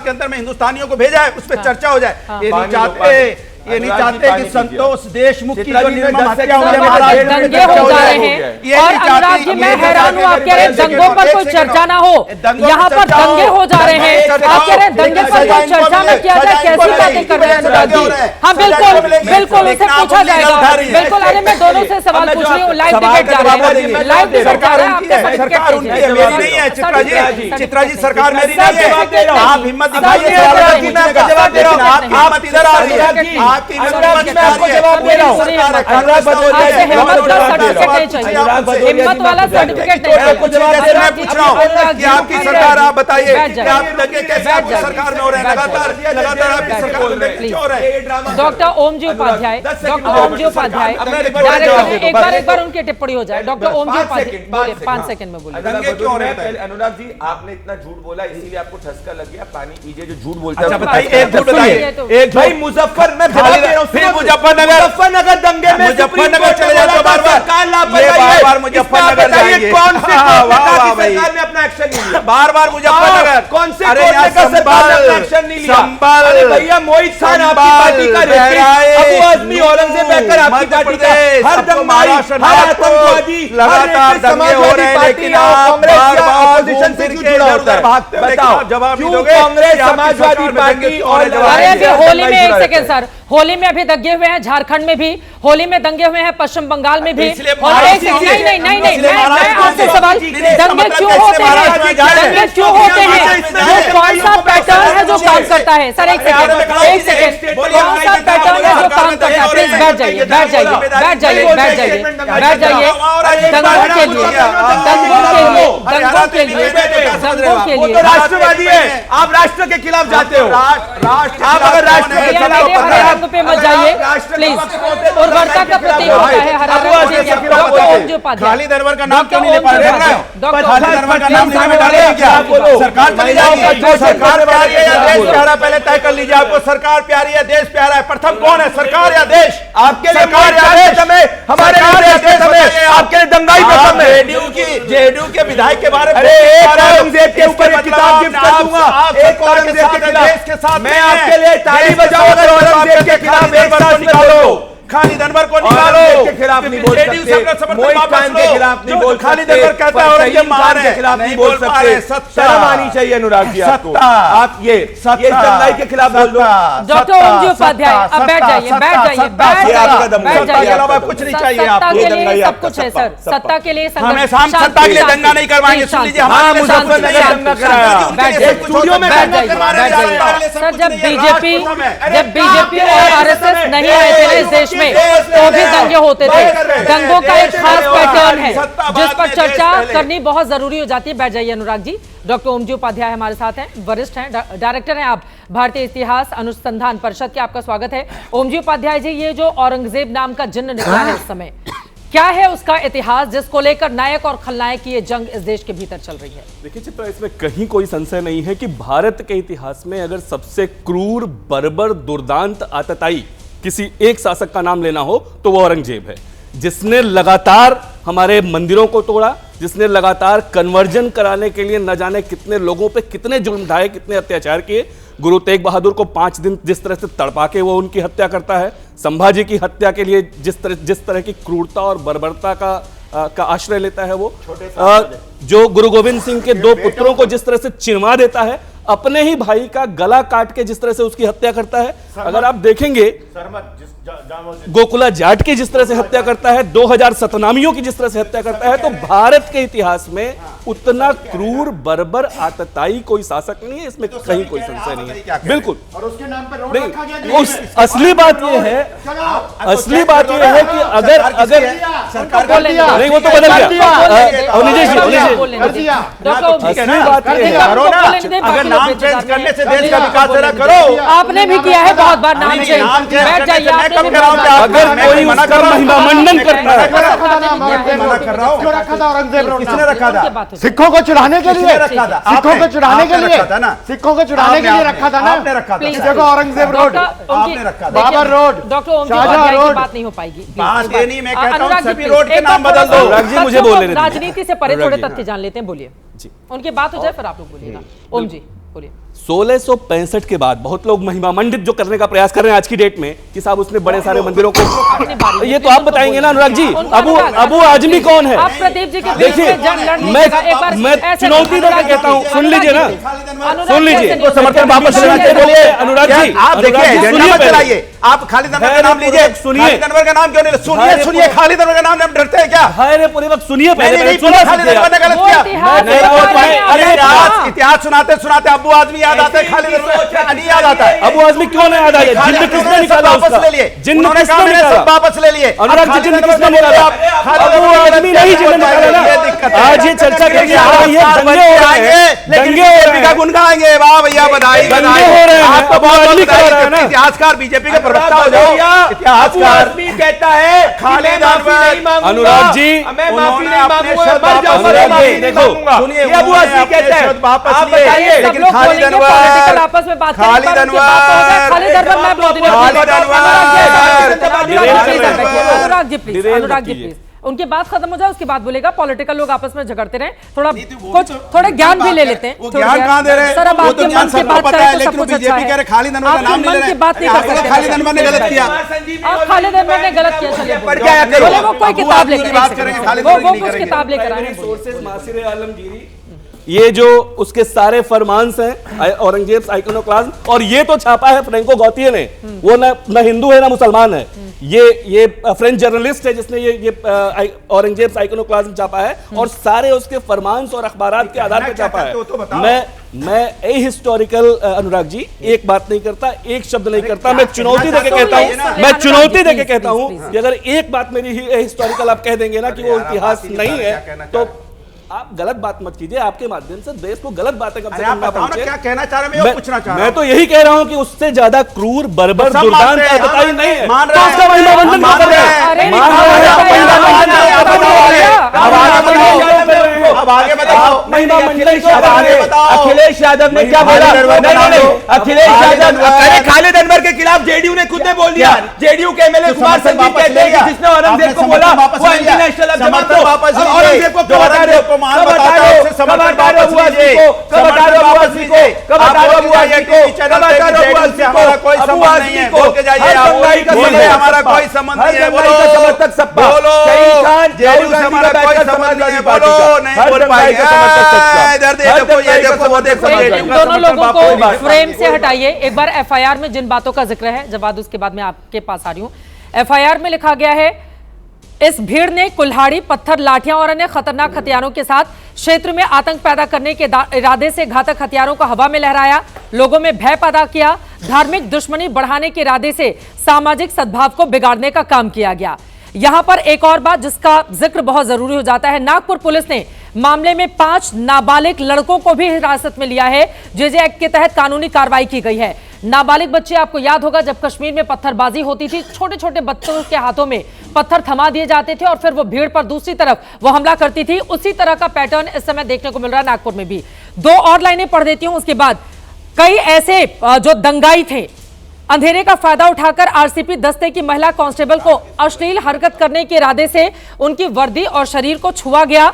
के अंदर में हिंदुस्तानियों को भेजा है उस पर चर्चा हो जाए, ये नहीं चाहते। ये नहीं चाहते कि संतोष देशमुख की जो निर्मम हत्या हुई है दंगे हो जा रहे हैं। और अनुराग जी, मैं हैरान हूँ, आप कह रहे हैं दंगों पर कोई चर्चा ना हो, यहाँ पर दंगे हो जा रहे हैं। आप कह रहे हैं दंगे पर कोई चर्चा न किया जाए, कैसी बातें कर रहे हैं अनुराग जी? हाँ बिल्कुल बिल्कुल, उसे पूछा जाएगा, बिल्कुल। अरे मैं दोनों से सवाल पूछ रही हूँ, लाइव डिबेट जा रहा है, लाइव डिबेट जा रहा है, आपके सरकार उनकी है, मेरी नहीं है। चित्रा जी सरकार मेरी नहीं है, आप हिम्मत दिखाइए, जवाब दे रहा हूँ, आप इधर आ रही है, आपकी आपको जवाब दे रहा हूँ। हिम्मत वाला सर्टिफिकेट नहीं, आपको जवाब दे रहा है, पूछ रहा हूँ कि आपकी सरकार, आप बताइए कि आप दंगे कैसे आपकी सरकार में हो रहे हैं, लगातार आपकी सरकार में क्यों हो रहे हैं? डॉक्टर ओम जी उपाध्याय, डॉक्टर ओम जी उपाध्याय, एक बार उनकी टिप्पणी हो जाए। डॉक्टर ओम जी उपाध्याय 5 सेकंड में बोलिए। दंगे क्यों हो रहे हैं? अनुराग जी, आपने इतना झूठ बोला, इसीलिए आपको ठसका लग गया। पानी पीजिए, जो झूठ बोलता है। अच्छा बताइए, एक झूठ बताइए, एक भाई मुजफ्फर में मुजफ्फरनगर दंगे में मुजफ्फरनगर चले जाते बार मुजफ्फरनगर जाइए। कौन से सरकार ने अपना एक्शन नहीं लिया? बार मुजफ्फरनगर कौन से सरकार ने अपना एक्शन नहीं लिया? अरे भैया, मोहित खान आपकी पार्टी का अबू आजमी औरंगजेब बैकर आपकी पार्टी का हर दंगाई, हर आतंकवादी, लगातार दंगे हो रहे हैं, लेकिन ऑपोजिशन से क्यों जुड़ा होता है? बताओ, क्यों कांग्रेस, समाजवादी पार्टी और अरे अभी होली में, एक सेकेंड सर, होली में अभी दंगे हुए हैं झारखंड में भी, होली में दंगे हुए हैं पश्चिम बंगाल में भी। नहीं, मैं आपसे सवाल, दंगे क्यों होते हैं? दंगे क्यों होते हैं? वो कौन सा पैटर्न है जो काम करता है? सर एक सेकेंड, कौन सा पैटर्न है जो काम करता है? प्लीज बैठ जाइए, बैठ जाइए, बैठ जाइए, बैठ जाइए, बैठ जाइए। दंगों के लिए, दंगों के लिए, दंगों के लिए, दंगों के लिए राष्ट्रवादी है, आप राष्ट्र के खिलाफ जाते हो। आप अगर राष्ट्र के खिलाफ पे मत जाइए प्लीज। उर्वरता का प्रतीक होता है हरा रंग। डॉक्टर ओम जी उपाध्याय, खालिद अनवर का नाम क्यों नहीं ले पा रहे हैं? खालिद अनवर का नाम नहीं डाल रहे हैं क्या? सरकार चली जाएगी, जो सरकार प्यारी है या देश प्यारा, पहले तय कर लीजिए। आपको सरकार प्यारी है, देश प्यारा है, प्रथम कौन है, सरकार या देश? आपके लिए सरकार या देश? हमारे लिए आपके लिए दंगाई प्रथम है। जेडीयू के विधायक के बारे में औरंगजेब के ऊपर एक किताब गिफ्ट कर दूंगा, एक औरंगजेब के खिलाफ। मैं आपके लिए ताली बजाऊंगा, औरंगजेब के खिलाफ एक साथ निकालो। खालिद अनवर को निकालो, के खिलाफ नहीं बोल सकते, मोहित खान के खिलाफ नहीं बोल सकते, खालिद अनवर कहता है औरंगजेब मार है, के खिलाफ नहीं बोल सकते। शर्म आनी चाहिए अनुराग जी आपको। आप ये दंगाई के खिलाफ बोल दो। डॉक्टर ओम जी उपाध्याय, अब बैठ जाइए, बैठ जाइए, बैठ जाइए। कुछ नहीं चाहिए सत्ता आपको। के लिए सब कुछ है सर, सत्ता के लिए हमें सत्ता के लिए दंगा नहीं करवाएंगे। सुन लीजिए, हमारे मुजफ्फरनगर दंगा कराया, स्टूडियो में दंगा करवाने जा रहे हैं। सर जब बीजेपी और आरएसएस नहीं आए थे इस देश में, तो भी दंगे होते थे। दंगों का एक खास पैटर्न है जिस पर चर्चा करनी बहुत जरूरी हो जाती है। बैठ जाइए अनुराग जी। डॉक्टर ओम जी उपाध्याय हमारे साथ हैं, वरिष्ठ हैं, डायरेक्टर हैं आप भारतीय इतिहास अनुसंधान परिषद के। आपका स्वागत है। ओम जी उपाध्याय जी, ये जो औरंगजेब नाम का जिन्न निकला है इस समय, क्या है उसका इतिहास जिसको लेकर नायक और खलनायक की ये जंग इस देश के भीतर चल रही है? देखिए चित्रा, इसमें कहीं कोई संशय नहीं है कि भारत के इतिहास में अगर सबसे क्रूर, बर्बर, दुर्दांत, आतताई किसी एक शासक का नाम लेना हो तो वो औरंगजेब है, जिसने लगातार हमारे मंदिरों को तोड़ा, जिसने लगातार कन्वर्जन कराने के लिए न जाने कितने लोगों पे कितने जुल्म ढाए, कितने अत्याचार किए। गुरु तेग बहादुर को 5 दिन जिस तरह से तड़पा के वो उनकी हत्या करता है, संभाजी की हत्या के लिए जिस तरह की क्रूरता और बर्बरता का आश्रय लेता है वो, जो गुरु गोविंद सिंह के 2 पुत्रों को जिस तरह से चिरवा देता है, अपने ही भाई का गला काट के जिस तरह से उसकी हत्या करता है। अगर आप देखेंगे गोकुला जाट की जिस तरह से हत्या करता है, 2000 सतनामियों की जिस तरह से हत्या करता है, तो भारत के इतिहास में उतना क्रूर, बर्बर, आतताई कोई शासक नहीं है। इसमें कहीं कोई संशय नहीं है। बिल्कुल। और उसके नाम पे रोड रखा गया। नहीं, असली बात यह है, असली बात यह है कि अगर सरकार नहीं, वो तो बदल गया। असली बात अगर नाम चेंज करने से देश का विकास जरा करो। आपने भी किया है बहुत बार नाम चेंज। बैठ जाइए। अगर कोई उसका महिमामंडन करता है, क्यों रखा था औरंगजेब रोड? किसने रखा था? सिखों को चुराने के लिए रखा था। सिखों को चुराने के लिए सिखों को चुराने के लिए रखा था ना, आपने रखा था। देखो औरंगजेब रोड आपने रखा था, बाबर रोड, डॉक्टर ओम जी शाहजहां रोड। बात नहीं हो पाएगी। बात ये नहीं, मैं कहता हूं सभी रोड के नाम बदल दो। जी मुझे बोलने दीजिए। राजनीति से परे थोड़े तथ्य जान लेते हैं, बोलिए जी। उनकी बात हो जाए फिर आप लोग बोलिएगा। ओम जी बोलिए। 1665 के बाद बहुत लोग महिमा मंडित जो करने का प्रयास कर रहे हैं आज की डेट में कि साहब उसने बड़े सारे मंदिरों को, ये तो आप बताएंगे ना अनुराग जी। अबू आजमी कौन है? देखिए मैं चुनौती देकर कहता हूँ, सुन लीजिए ना, सुन लीजिए, तो समर्थन वापस लेना चाहिए। बोलिए अनुराग जी, आप देखिए, आप खालिद अनवर का नाम लीजिए, सुनिए खालिद अनवर का नाम क्यों नहीं? सुनिए सुनिए, खालिद अनवर का नाम हम डरते हैं क्या? अरे पूरे वक्त सुनिए पहले, खालिद अनवर ने गलत किया। अरे इतिहास सुनाते सुनाते अबू आजमी याद आता है, खालिद अनवर नहीं याद आता है। अबू आजमी क्यों नहीं याद आया? जिन्न किसने निकाला? वापस ले लिए, जिन्न उन्होंने कहा मैंने सब वापस ले लिए। अनुराग जी, जिन्न किसने निकाला? अबू आजमी नहीं जिन्न निकाला ना। आज ये चर्चा करके आ रही है, दंगे हो रहे हैं, दंगे हो रहे हैं, गुन गाएंगे, वाह भैया बधाई दंगे हो रहे हैं। आपको बहुत इतिहासकार बीजेपी के प्रवक्ता हो जाओ। इतिहासकार कहता है खालिद अनवर, अनुराग जी मैं माफी नहीं मांगूंगा, मर जाऊंगा, देखो सुनिए, अबू आजमी कहता है वापस लिए, लेकिन खालिद अनवर, आपस में बात खालिद अनवर, अनुराग जी प्लीज, उनकी बात खत्म हो जाए उसके बाद बोलेगा। पॉलिटिकल लोग आपस में झगड़ते रहे, थोड़ा ज्ञान भी ले लेते हैं। वो ज्ञान कहां दे रहे हैं? सर अब आपके मन की बात पता है, लेकिन बीजेपी कह रहे खालिद अनवर का नाम नहीं ले रहे। बात नहीं कर सकते। खालिद अनवर ने गलत किया, खालिद अनवर ने गलत किया, चलिए बोले वो कोई किताब लेकर बात करेंगे, वो कुछ किताब लेकर आए हैं। सोर्सेज मासिर आलमगीरी, ये जो उसके सारे फरमान्स हैं औरंगजेब आइकोनोक्लाज्म, और ये तो छापा है फ्रेंको गौतिये ने, वो न हिंदू है ना मुसलमान है, ये फ्रेंच जर्नलिस्ट है जिसने ये औरंगजेब आइकोनोक्लाज्म छापा है, और सारे उसके फरमान्स और अखबारात के आधार पर छापा है। मैं हिस्टोरिकल अनुराग जी एक बात नहीं करता, एक शब्द नहीं करता, मैं चुनौती देके कहता हूं, मैं चुनौती देके कहता हूं कि अगर एक बात मेरी हिस्टोरिकल आप कह देंगे ना कि वो इतिहास नहीं है, तो आप गलत बात मत कीजिए। आपके माध्यम से देश को गलत बातें कब से क्या कहना चाह रहे हैं, पूछना चाह रहा हूं। मैं तो यही कह रहा हूं कि उससे ज्यादा क्रूर, बर्बर, दुर्दांत आतताई नहीं है। मान रहे हैं, महिमा मंडन कर रहे हैं, अब आगे बताओ, महिमा मंडन अखिलेश यादव ने क्या बोला? अखिलेश यादव, अरे खालिद अनवर के खिलाफ जेडीयू ने खुद ने बोल दिया, जेडीयू के एमएलए कुमार संजीव कहते हैं कि जिसने औरंगजेब को बोला वो इंटरनेशनल समर्थन वापस लीजिए, औरंगजेब को क्यों हटा रहे हो? मान बताता हूं, समर्थन वापस लीजिए, कब हटा रहे हो? वापस लीजिए, कब हटा रहे हो? चैनल पे जेडीयू से हमारा कोई संबंध नहीं है, बोल के जाइए आप, बोलिए हमारा कोई संबंध नहीं है, बोलो समर्थक सपा, बोलो जेडीयू से हमारा कोई संबंध नहीं है, बोलो नहीं बोल पाएंगे। इधर देखो, ये देखो, वो देखो, दोनों लोगों को फ्रेम से हटाइए। एक बार एफआईआर में जिन बातों का जिक्र है, जवाब उसके बाद मैं आपके पास आ रही हूं। एफआईआर में लिखा गया है, इस भीड़ ने कुल्हाड़ी, पत्थर, लाठियां और अन्य खतरनाक हथियारों के साथ क्षेत्र में आतंक पैदा करने के इरादे से घातक हथियारों को हवा में लहराया, लोगों में भय पैदा किया, धार्मिक दुश्मनी बढ़ाने के इरादे से सामाजिक सद्भाव को बिगाड़ने का काम किया गया। यहां पर एक और बात जिसका जिक्र बहुत जरूरी हो जाता है, नागपुर पुलिस ने मामले में 5 नाबालिग लड़कों को भी हिरासत में लिया है। जेजे एक्ट के तहत कानूनी कार्रवाई की गई है। नाबालिग बच्चे, आपको याद होगा जब कश्मीर में पत्थरबाजी होती थी, छोटे छोटे बच्चों के हाथों में पत्थर थमा दिए जाते थे और फिर वो भीड़ पर दूसरी तरफ वो हमला करती थी। उसी तरह का पैटर्न इस समय देखने को मिल रहा है नागपुर में भी। 2 और लाइनें पढ़ देती हूं, उसके बाद कई ऐसे जो दंगाई थे, अंधेरे का फायदा उठाकर आरसीपी दस्ते की महिला कांस्टेबल को अश्लील हरकत करने के इरादे से उनकी वर्दी और शरीर को छुआ गया,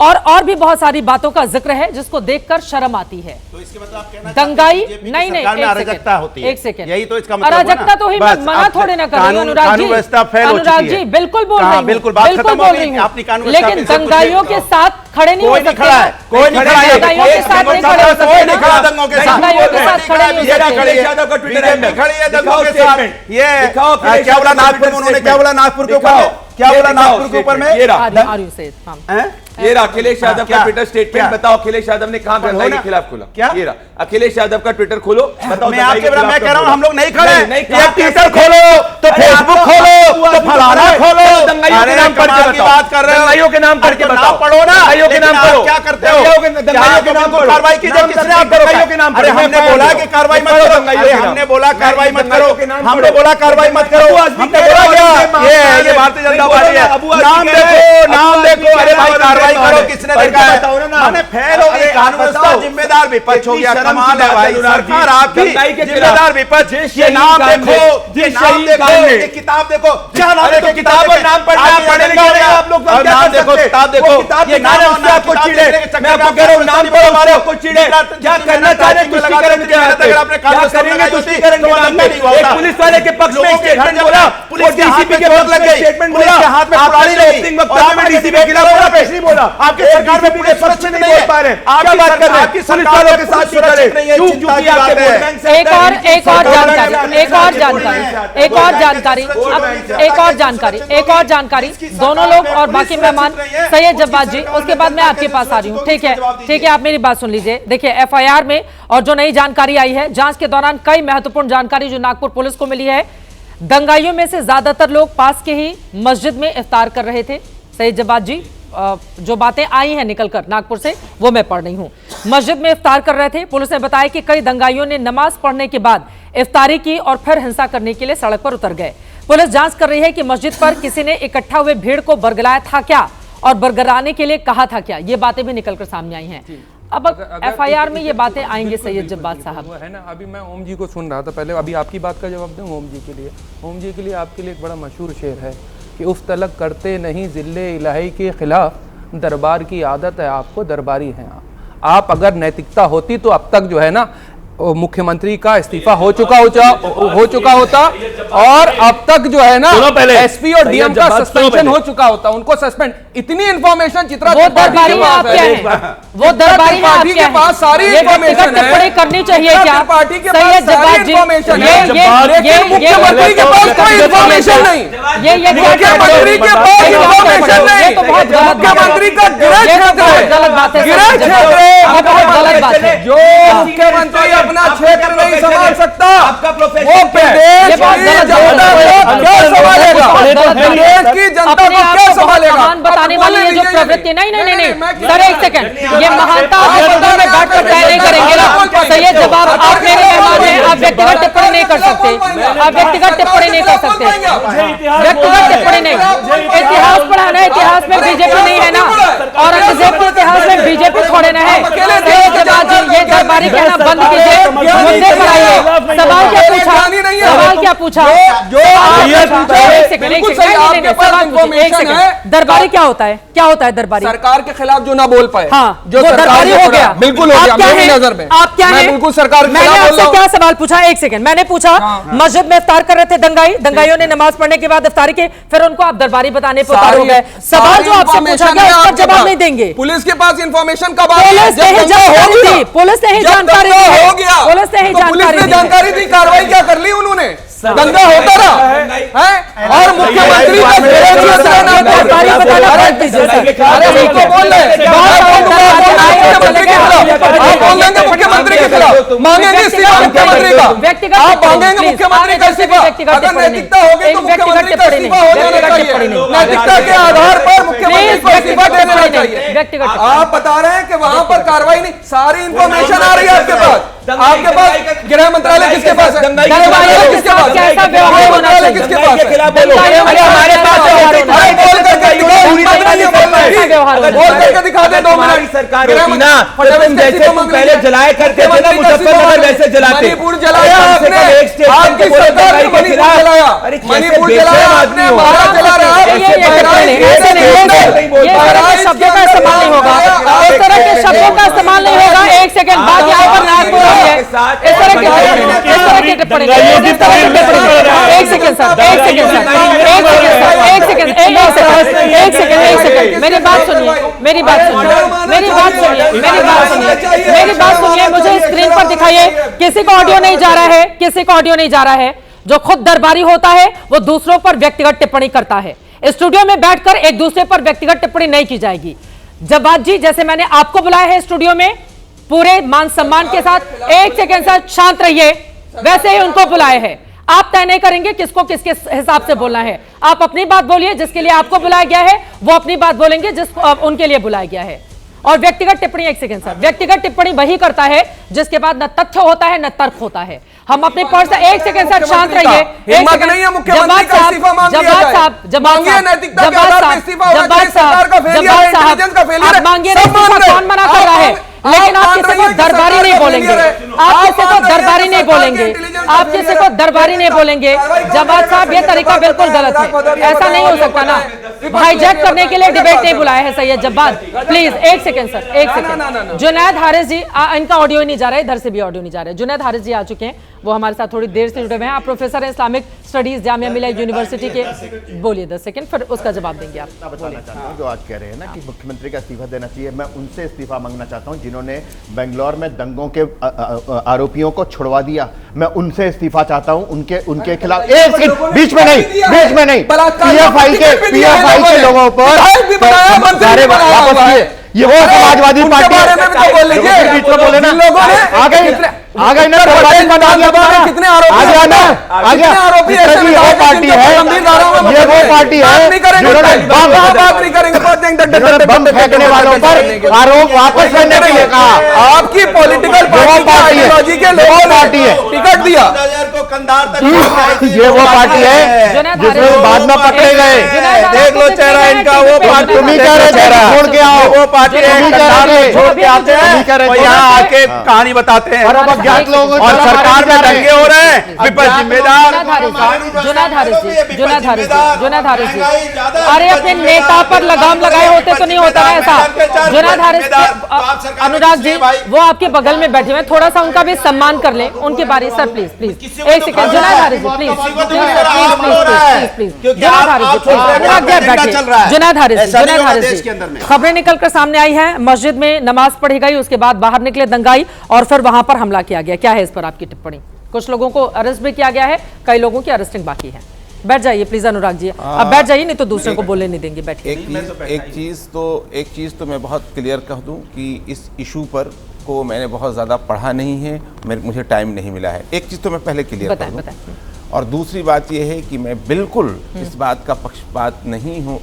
और भी बहुत सारी बातों का जिक्र है जिसको देखकर शर्म आती है। तो इसके मतलब आप कहना दंगाई नहीं, अराजकता होती है, एक सेकंड, यही तो इसका मतलब अराजकता तो ही मना थोड़े ना कर रही हूं अनुराग जी, अनुराग जी बिल्कुल बोल रही हूं, बिल्कुल बोल रही हूं, लेकिन दंगाइयों के साथ खड़े नहीं हो सकते, कोई नहीं खड़ा है, दंगाइयों के साथ नहीं खड़े हो सकते, कोई नहीं खड़ा दंगों के साथ, दंगाइयों के साथ खड़े नहीं हो सकते। अखिलेश यादव का ट्विटर है, खड़ी है दंगों के साथ। ये क्या बोला नागपुर में, उन्होंने क्या बोला नागपुर के ऊपर, क्या बोला नागपुर के ऊपर में? ये रहा अखिलेश यादव का ट्विटर स्टेटमेंट, बताओ अखिलेश यादव ने कहां दंगाई के खिलाफ खोला? क्या ये रहा अखिलेश यादव का ट्विटर खोलो, बताओ। मैं आपके मैं कह रहा हूं हम लोग नहीं खड़े, ये ट्विटर खोलो तो फेसबुक खोलो तो फलाना खोलो, दंगाइयों के नाम पर की बात कर रहे हो, दंगाइयों के नाम करके बताओ, पढ़ो ना, दंगाइयों के नाम पर क्या करते हो? दंगाइयों के नाम पर कार्रवाई कीजिए, किसने आप दंगाइयों के नाम पर? हमने बोला कि कार्रवाई मत करो, अरे हमने बोला कार्रवाई मत करो, हमने बोला कार्रवाई मत करो, हमने बोला क्या? ये भारतीय जनता पार्टी है, नाम देखो, अरे भाई कार्रवाई करो, किसने देखा है? माने फेल हो गई कानून व्यवस्था, जिम्मेदार विपक्ष हो गया, कमाल है भाई, सरकार आपकी जिम्मेदार विपक्ष। ये नाम देखो, ये नाम देखो, ये किताब देखो, क्या नाम देखो, किताब और नाम पढ़ना, पढ़े लिखे आप लोग क्या कर देखो, किताब देखो, ये नाम से आपको चिढ़े, मैं आपको कह रहा हूँ नाम पर हमारे आपको चिढ़े, क्या करना चाह रहे तुष्टिकरण के हाथ में, क्या करेंगे तुष्टिकरण के नाम पे? एक पुलिस वाले के पक्ष में स्टेटमेंट बोला, पुलिस डीसीपी के पक्ष में स्टेटमेंट बोला, हाथ में पुरानी नहीं, वक्तव्य में डीसीपी के खिलाफ बोला, पेश नहीं बोला, आपके सरकार में पूरे पक्ष में नहीं बोल पा रहे, आप क्या बात कर रहे हैं? पुलिस वालों के साथ सुरक्षित नहीं है, क्योंकि आपके वोट बैंक से एक और जानकारी दोनों लोग और बाकी मेहमान सैयद जब्बार जी, उसके बाद मैं आपके पास आ रही हूँ। ठीक है, आप मेरी बात सुन लीजिए। देखिए, एफआईआर में और जो नई जानकारी आई है, जांच के दौरान कई महत्वपूर्ण जानकारी जो नागपुर पुलिस को मिली है। दंगाइयों में से ज्यादातर लोग पास के ही मस्जिद में इफ्तार कर रहे थे। सैयद जब्बार जी, जो बातें आई हैं निकलकर नागपुर से, वो मैं पढ़ रही हूँ। मस्जिद में इफ्तार कर रहे थे। पुलिस ने बताया कि कई दंगाइयों ने नमाज पढ़ने के बाद इफ्तारी की और फिर हिंसा करने के लिए सड़क पर उतर गए। पुलिस जांच कर रही है कि मस्जिद पर किसी ने इकट्ठा हुए भीड़ को बरगलाया था क्या और बरगलाने के लिए कहा था क्या, ये बातें भी निकलकर सामने आई हैं। अब एफआईआर में ये बातें आएंगे सैयद जब्बार साहब, है ना। अभी मैं ओम जी को सुन रहा था, पहले अभी आपकी बात का जवाब दूं ओम जी के लिए। ओम जी के लिए आपके लिए एक बड़ा मशहूर शेर है कि उफ तलक करते नहीं जिल्ले इलाही के खिलाफ, दरबार की आदत है आपको दरबारी हैं आप। अगर नैतिकता होती तो अब तक जो है ना मुख्यमंत्री का इस्तीफा हो चुका होता और अब तक जो है ना एसपी और डीएम का सस्पेंशन हो चुका होता, उनको सस्पेंड। इतनी इंफॉर्मेशन चित्रा वो दरबारी पार्टी के पास सारी इंफॉर्मेशन है, करनी चाहिए क्या पार्टी के पास सारी इंफॉर्मेशन है, लेकिन मुख्यमंत्री के पास कोई इंफॉर्मेशन नहीं, मुख्यमंत्री के पास इंफॉर्मेशन नहीं, मुख्यमंत्री का गृह क्षेत्र है, जो मुख्यमंत्री अपना क्षेत्र नहीं संभाल सकता, वो प्रदेश की जनता को क्या संभालेगा, प्रदेश की जनता को क्या संभालेगा? बताने वाली ये जो प्रवृत्ति, नहीं सर एक सेकंड, ये महानता में बैठकर तय नहीं करेंगे ना सैयद जवाब। आप मेरे मेहमान हैं, आप व्यक्तिगत टिप्पणी नहीं कर सकते, आप व्यक्तिगत टिप्पणी नहीं कर सकते, व्यक्तिगत टिप्पणी नहीं। इतिहास पढ़ाना है, इतिहास में बीजेपी नहीं है ना, औरंगजेब के इतिहास में बीजेपी छोड़े ना है। सैयद जवाब जी, ये दरबारी कहना बंद कीजिए, मुद्दे पर आइए। सवाल क्या पूछा? दरबारी क्या होता है? दरबारी सरकार के खिलाफ जो ना बोल पाए, हाँ, जो दरबारी हो गया, बिल्कुल हो गया मेरी नजर में। आप क्या हैं? बिल्कुल सरकार के मैंने खिलाफ बोल रहा आपसे हूं। क्या सवाल पूछा? एक सेकंड, मैंने पूछा मस्जिद में इफ्तार कर रहे थे दंगाइयों ने नमाज पढ़ने के बाद इफ्तारी की, फिर उनको आप दरबारी बताने पर उतार हो गए। सवाल जो आपसे पूछा गया उसका जवाब नहीं देंगे। पुलिस के पास इंफॉर्मेशन कब पुलिस ने ही जानकारी दी, पुलिस ने ही जानकारी दी, कार्रवाई क्या कर ली उन्होंने? दंगा होता रहा और मुख्यमंत्री का मुख्यमंत्री के खिलाफ मांगेंगे इस्तीफा मुख्यमंत्री का, आप मांगेंगे मुख्यमंत्री का इस्तीफा। अगर नैतिकता होगी तो मुख्यमंत्री का इस्तीफा हो जाना चाहिए, नैतिकता के आधार पर मुख्यमंत्री को इस्तीफा दे देना चाहिए। आप बता रहे हैं कि वहां पर कार्रवाई नहीं, सारी इंफॉर्मेशन आ रही है आपके पास गृह मंत्रालय किसके पास है? किसके पास? कैसा व्यवहार होना चाहिए? किसके पास? हमारे पास बोल करके दिखा दे 2 मिनट। सरकार होती ना तो तुम जैसे तुम पहले जलाया करते थे ना मुजफ्फरनगर वैसे जलाते। मणिपुर जलाया आपने, आपकी सरकार ने मणिपुर जलाया, मणिपुर जलाया आपने, महाराज जला रहा है। ये शब्दों का इस्तेमाल नहीं होगा, इस तरह के शब्दों का इस्तेमाल नहीं होगा। एक सेकंड, बात यहाँ पर नागपुर है, इस तरह की टिप्पणी, एक सेकंड सर, मेरी बात सुनिए, मुझे स्क्रीन पर दिखाइए। किसी को ऑडियो नहीं जा रहा है, जो खुद दरबारी होता है वो दूसरों पर व्यक्तिगत टिप्पणी करता है। स्टूडियो में बैठकर एक दूसरे पर व्यक्तिगत टिप्पणी नहीं की जाएगी। जब्बार जी, जैसे मैंने आपको बुलाया है स्टूडियो में पूरे मान सम्मान के साथ, एक सेकंड सर शांत रहिए, वैसे ही उनको बुलाए हैं। आप तय नहीं करेंगे किसको किसके हिसाब से बोलना है। आप अपनी बात बोलिए, जिसके लिए आपको बुलाया गया है वो अपनी बात बोलेंगे जिसको उनके लिए बुलाया गया है। और व्यक्तिगत टिप्पणी, एक सेकंड सर, व्यक्तिगत टिप्पणी वही करता है जिसके बाद न तथ्य होता है न तर्क होता है। हम अपने पर्स, एक सेकंड सर शांत रहिए, कौन मना कर रहा है? लेकिन आप किसी को दरबारी नहीं बोलेंगे, आप किसी को दरबारी नहीं बोलेंगे, आप किसी को दरबारी नहीं बोलेंगे। जवाद साहब, ये तरीका बिल्कुल गलत है, ऐसा नहीं हो सकता ना। हाईजैक करने के लिए डिबेट नहीं बुलाया है सैयद जब्बाद। प्लीज एक सेकंड सर, एक सेकंड। जुनैद हारिस जी, इनका ऑडियो नहीं जा रहा है, इधर से भी ऑडियो नहीं जा रहा है। जुनैद हारिस जी आ चुके हैं, वो हमारे साथ थोड़ी देर से जुड़े हुए हैं। आप प्रोफेसर हैं Islamic studies Jamia Millia university के। बोलिए 10 सेकंड, फिर उसका जवाब देंगे आप। बताना चाहता हूँ जो आज कह रहे हैं ना कि मुख्यमंत्री का इस्तीफा देना चाहिए, मैं उनसे इस्तीफा मांगना चाहता हूँ जिन्होंने बेंगलोर में दंगों के आरोपियों को छुड़वा दिया। मैं उनसे इस्तीफा चाहता हूँ, उनके खिलाफ। एक सेकंड, बीच में नहीं पीएफआई के लोगों पर ये वो समाजवादी पार्टी बीच में बोले ना, आ गए ना, कितने आरोपी वो पार्टी है, ये वो पार्टी है जिन्होंने बम फेंकने वालों पर आरोप वापस लेने के लिए कहा। आपकी पॉलिटिकल पार्टी के लोगों पार्टी है, टिकट दिया। ये वो पार्टी है जिसमें बाद में पकड़े गए। देख लो चेहरा इनका, वो पार्टी तुम ही कह रहे थे छोड़ के आओ, वो पार्टी छोड़ के आते हैं और यहाँ आके कहानी बताते हैं और सरकार में दंगे हो रहे हैं, विपक्ष जिम्मेदार। जुनैद हारिस जी, अरे अपने नेता पर लगाम लगाए होते तो नहीं होता है ऐसा। जुनैद हारिस, अनुराग जी वो आपके बगल में बैठे हुए, थोड़ा सा उनका भी सम्मान कर ले। उनकी बारी सर, प्लीज एक सेकंड। जुनैद हारिस जी प्लीज, जुनैद हारिस जी, खबरें निकलकर सामने आई है, मस्जिद में नमाज पढ़ी गई, उसके बाद बाहर निकले दंगाई और फिर वहां पर हमला किया गया। क्या है इस पर आपकी टिप्पणी? कुछ लोगों को अरेस्ट भी किया गया है, कई लोगों की अरेस्टिंग बाकी है। बैठ जाइए प्लीज अनुराग जी, अब बैठ जाइए, नहीं तो दूसरे को बोलने नहीं देंगे। बैठिए। एक चीज तो मैं बहुत क्लियर कह दूं कि इस इशू पर को मैंने बहुत ज़्यादा पढ़ा नहीं है, मुझे टाइम नहीं मिला है। एक चीज़ तो मैं पहले क्लियर कर दूं, और दूसरी बात यह है कि मैं बिल्कुल इस बात का पक्षपात नहीं हूँ,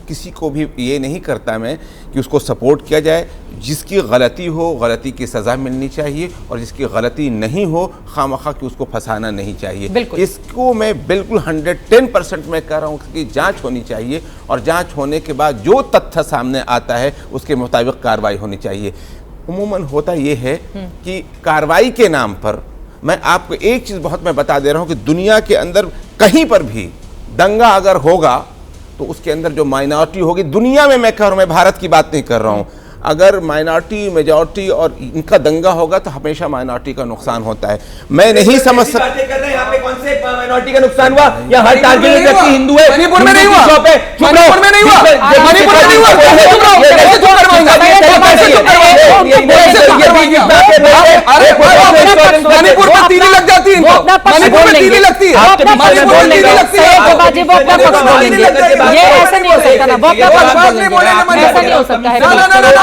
किसी को भी ये नहीं करता मैं कि उसको सपोर्ट किया जाए। जिसकी गलती हो, गलती की सज़ा मिलनी चाहिए, और जिसकी गलती नहीं हो, खामखा कि उसको फंसाना नहीं चाहिए। इसको मैं बिल्कुल 110% मैं कह रहा हूँ कि जांच होनी चाहिए, और जांच होने के बाद जो तथ्य सामने आता है उसके मुताबिक कार्रवाई होनी चाहिए। उमूमन होता ये है कि कार्रवाई के नाम पर, मैं आपको एक चीज़ बहुत मैं बता दे रहा हूँ कि दुनिया के अंदर कहीं पर भी दंगा अगर होगा तो उसके अंदर जो माइनॉरिटी होगी, दुनिया में मैं कह रहा हूँ, मैं भारत की बात नहीं कर रहा हूँ, अगर माइनॉरिटी मेजॉरिटी और इनका दंगा होगा तो हमेशा माइनॉरिटी का नुकसान होता है। मैं नहीं समझ सकता यहाँ पे कौन से माइनॉरिटी का नुकसान हुआ, या हर टारगेटेड व्यक्ति हिंदू है। मणिपुर में नहीं हुआ, मणिपुर में नहीं हुआ, मणिपुर में नहीं हुआ, मणिपुर में तीली लग जाती है, मणिपुर में तीली लगती है, मणिपुर में तीली लगती है। ये ऐसा नहीं हो सकता ना, वो अपना पक्ष बोलेंगे, ऐसा नहीं हो सकता है।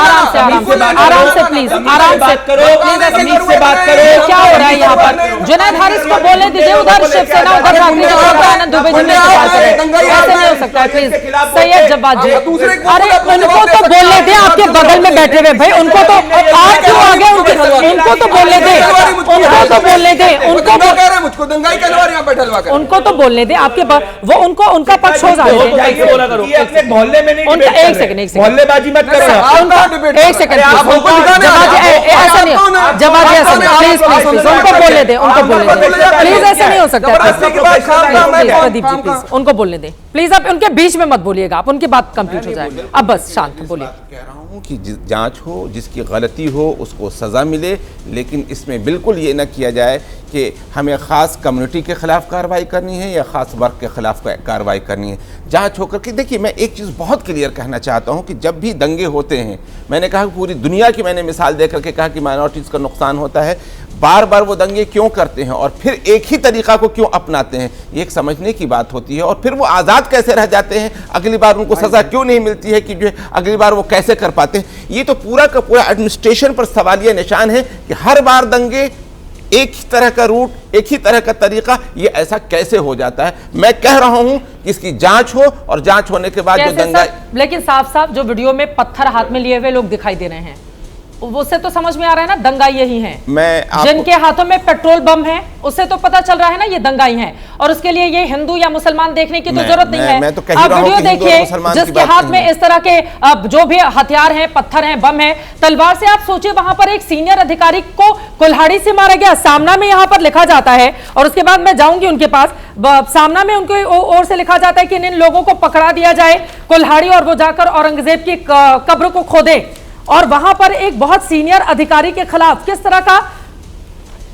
आराम से प्लीज, आराम से बात करो। क्या हो रहा है यहाँ पर? जुनैद हारिस को बोलने दीजिए, उधर शिवसेना, उधर आनंद दुबे जी में सवाल करें, ऐसे नहीं हो सकता है प्लीज। सैयद जब्बाद जी, अरे उनको तो बोलने दे, आपके बगल में बैठे हुए भाई, उनको तो आप क्यों आगे, उनको तो बोलने दे, उनको तो बोलने दे, उनको दंगाई कहलवा यहाँ बैठलवा कर, उनको तो बोलने दे, आपके वो उनको उनका पक्ष हो जाए। मोहल्ले में नहीं, एक सेकंड, मोहल्लेबाजी मत करो। एक सेकंड, ऐसा नहीं, जवाब ऐसा नहीं, प्लीज प्लीज उनको बोलने दे, उनको बोलने दे प्लीज, ऐसा नहीं हो सकता। प्रदीप जी प्लीज उनको बोलने दे प्लीज, आप उनके बीच में मत बोलिएगा, आप उनकी बात कंप्लीट हो जाए। अब बस शांत बोलिए। कह रहा हूँ कि जांच हो, जिसकी गलती हो उसको सज़ा मिले, लेकिन इसमें बिल्कुल ये ना किया जाए कि हमें ख़ास कम्युनिटी के ख़िलाफ़ कार्रवाई करनी है या ख़ास वर्ग के ख़िलाफ़ कार्रवाई करनी है। जांच होकर के देखिए, मैं एक चीज़ बहुत क्लियर कहना चाहता हूँ कि जब भी दंगे होते हैं, मैंने कहा पूरी दुनिया की मैंने मिसाल दे करके कहा कि माइनॉरिटीज़ का नुकसान होता है, बार बार वो दंगे क्यों करते हैं और फिर एक ही तरीक़ा को क्यों अपनाते हैं, ये एक समझने की बात होती है। और फिर वो आज़ाद कैसे रह जाते हैं, अगली बार उनको सज़ा क्यों नहीं मिलती है, कि जो अगली बार वो कैसे कर पाते हैं। ये तो पूरा का पूरा एडमिनिस्ट्रेशन पर सवालिया निशान है कि हर बार दंगे, एक ही तरह का रूट, एक ही तरह का तरीका, ये ऐसा कैसे हो जाता है। मैं कह रहा हूं कि इसकी जांच हो, और जांच होने के बाद जो दंगा। लेकिन साफ साफ जो वीडियो में पत्थर हाथ में लिए हुए लोग दिखाई दे रहे हैं, उससे तो समझ में आ रहा है ना दंगाई यही है। मैं जिनके हाथों में पेट्रोल बम है उससे तो पता चल रहा है ना ये दंगाई हैं, और उसके लिए ये हिंदू या मुसलमान देखने की तो जरूरत नहीं है। मैं तो कह आप वीडियो देखिए, जिसके हाथ में इस तरह के जो भी हथियार हैं, पत्थर हैं, बम है, तलवार से, आप सोचिए वहां पर एक सीनियर अधिकारी को कुल्हाड़ी से मारा गया। सामना में यहाँ पर लिखा जाता है, और उसके बाद मैं जाऊंगी उनके पास, सामना में उनके ओर से लिखा जाता है कि इन लोगों को पकड़ा दिया जाए कुल्हाड़ी, और वो जाकर औरंगजेब की कब्र को खोदे। और वहां पर एक बहुत सीनियर अधिकारी के खिलाफ किस तरह का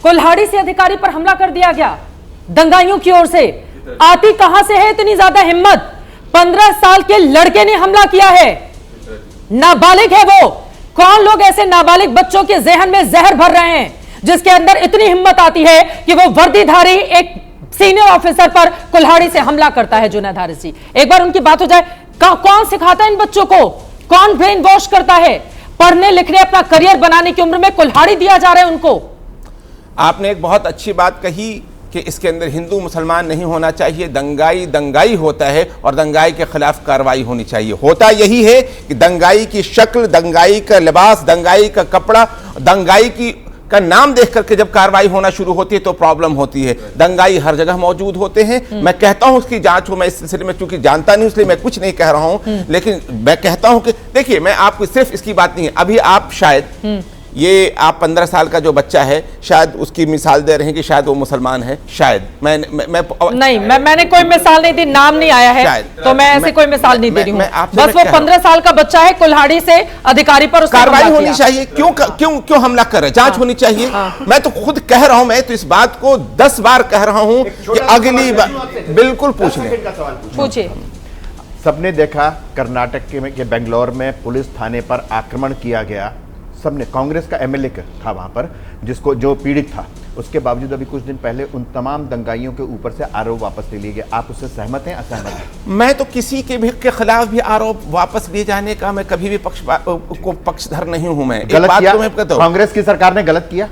कुल्हाड़ी से अधिकारी पर हमला कर दिया गया दंगाइयों की ओर से। आती कहां से है इतनी ज्यादा हिम्मत? 15 साल के लड़के ने हमला किया है, नाबालिग है वो। कौन लोग ऐसे नाबालिग बच्चों के जहन में जहर भर रहे हैं जिसके अंदर इतनी हिम्मत आती है कि वो वर्दीधारी एक सीनियर ऑफिसर पर कुल्हाड़ी से हमला करता है। जुनैद हारिसी, एक बार उनकी बात हो जाए, कौन सिखाता है इन बच्चों को? कौन ब्रेन वॉश करता है? पढ़ने लिखने, अपना करियर बनाने की उम्र में कुल्हाड़ी दिया जा रहा है उनको। आपने एक बहुत अच्छी बात कही कि इसके अंदर हिंदू मुसलमान नहीं होना चाहिए, दंगाई दंगाई होता है और दंगाई के खिलाफ कार्रवाई होनी चाहिए। होता यही है कि दंगाई की शक्ल, दंगाई का लिबास, दंगाई का कपड़ा, दंगाई का नाम देख करके जब कार्रवाई होना शुरू होती है तो प्रॉब्लम होती है। दंगाई हर जगह मौजूद होते हैं। मैं कहता हूं उसकी जांच हो, मैं इस सिलसिले में चूंकि जानता नहीं इसलिए मैं कुछ नहीं कह रहा हूं, लेकिन मैं कहता हूं कि देखिए, मैं आपको सिर्फ इसकी बात नहीं है, अभी आप शायद ये आप 15 साल का जो बच्चा है, शायद उसकी मिसाल दे रहे हैं कि शायद वो मुसलमान है, शायद मैंने कोई मिसाल नहीं दी, नाम नहीं आया है, तो मैं ऐसे कोई मिसाल नहीं दे रही हूँ। बस वो 15 साल का बच्चा है, कुल्हाड़ी से अधिकारी पर कार्रवाई होनी चाहिए। क्यों हमला कर रहे? जांच होनी चाहिए। मैं तो खुद कह रहा हूं, मैं तो इस बात को 10 बार कह रहा हूं कि अगली बार बिल्कुल पूछिए। सबने देखा कर्नाटक के बेंगलोर में पुलिस थाने पर आक्रमण किया गया, सबने, कांग्रेस का एमएलए था वहां पर, जिसको जो पीड़ित था, उसके बावजूद अभी कुछ दिन पहले उन तमाम दंगाइयों के ऊपर से आरोप वापस ले लिए गए। आप उससे सहमत हैं, असहमत हैं? मैं तो किसी के खिलाफ भी आरोप वापस लिए जाने का मैं कभी भी पक्षधर नहीं हूं। मैं गलत किया, कांग्रेस की सरकार ने गलत किया,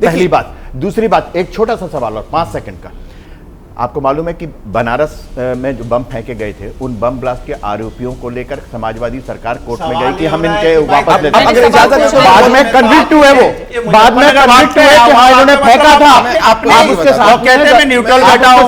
पहली बात। दूसरी बात, एक छोटा सा सवाल और 5 सेकंड का। आपको मालूम है कि बनारस में जो बम फेंके गए थे, उन बम ब्लास्ट के आरोपियों को लेकर समाजवादी सरकार कोर्ट में गई कि हम इनके वापस लेते हैं। बाद में कन्विक्ट हुए, वो बाद में कन्विक्ट हुए कि हाँ इन्होंने फेंका था। आप उसके साथ कहते हैं मैं न्यूट्रल बैठा हूं,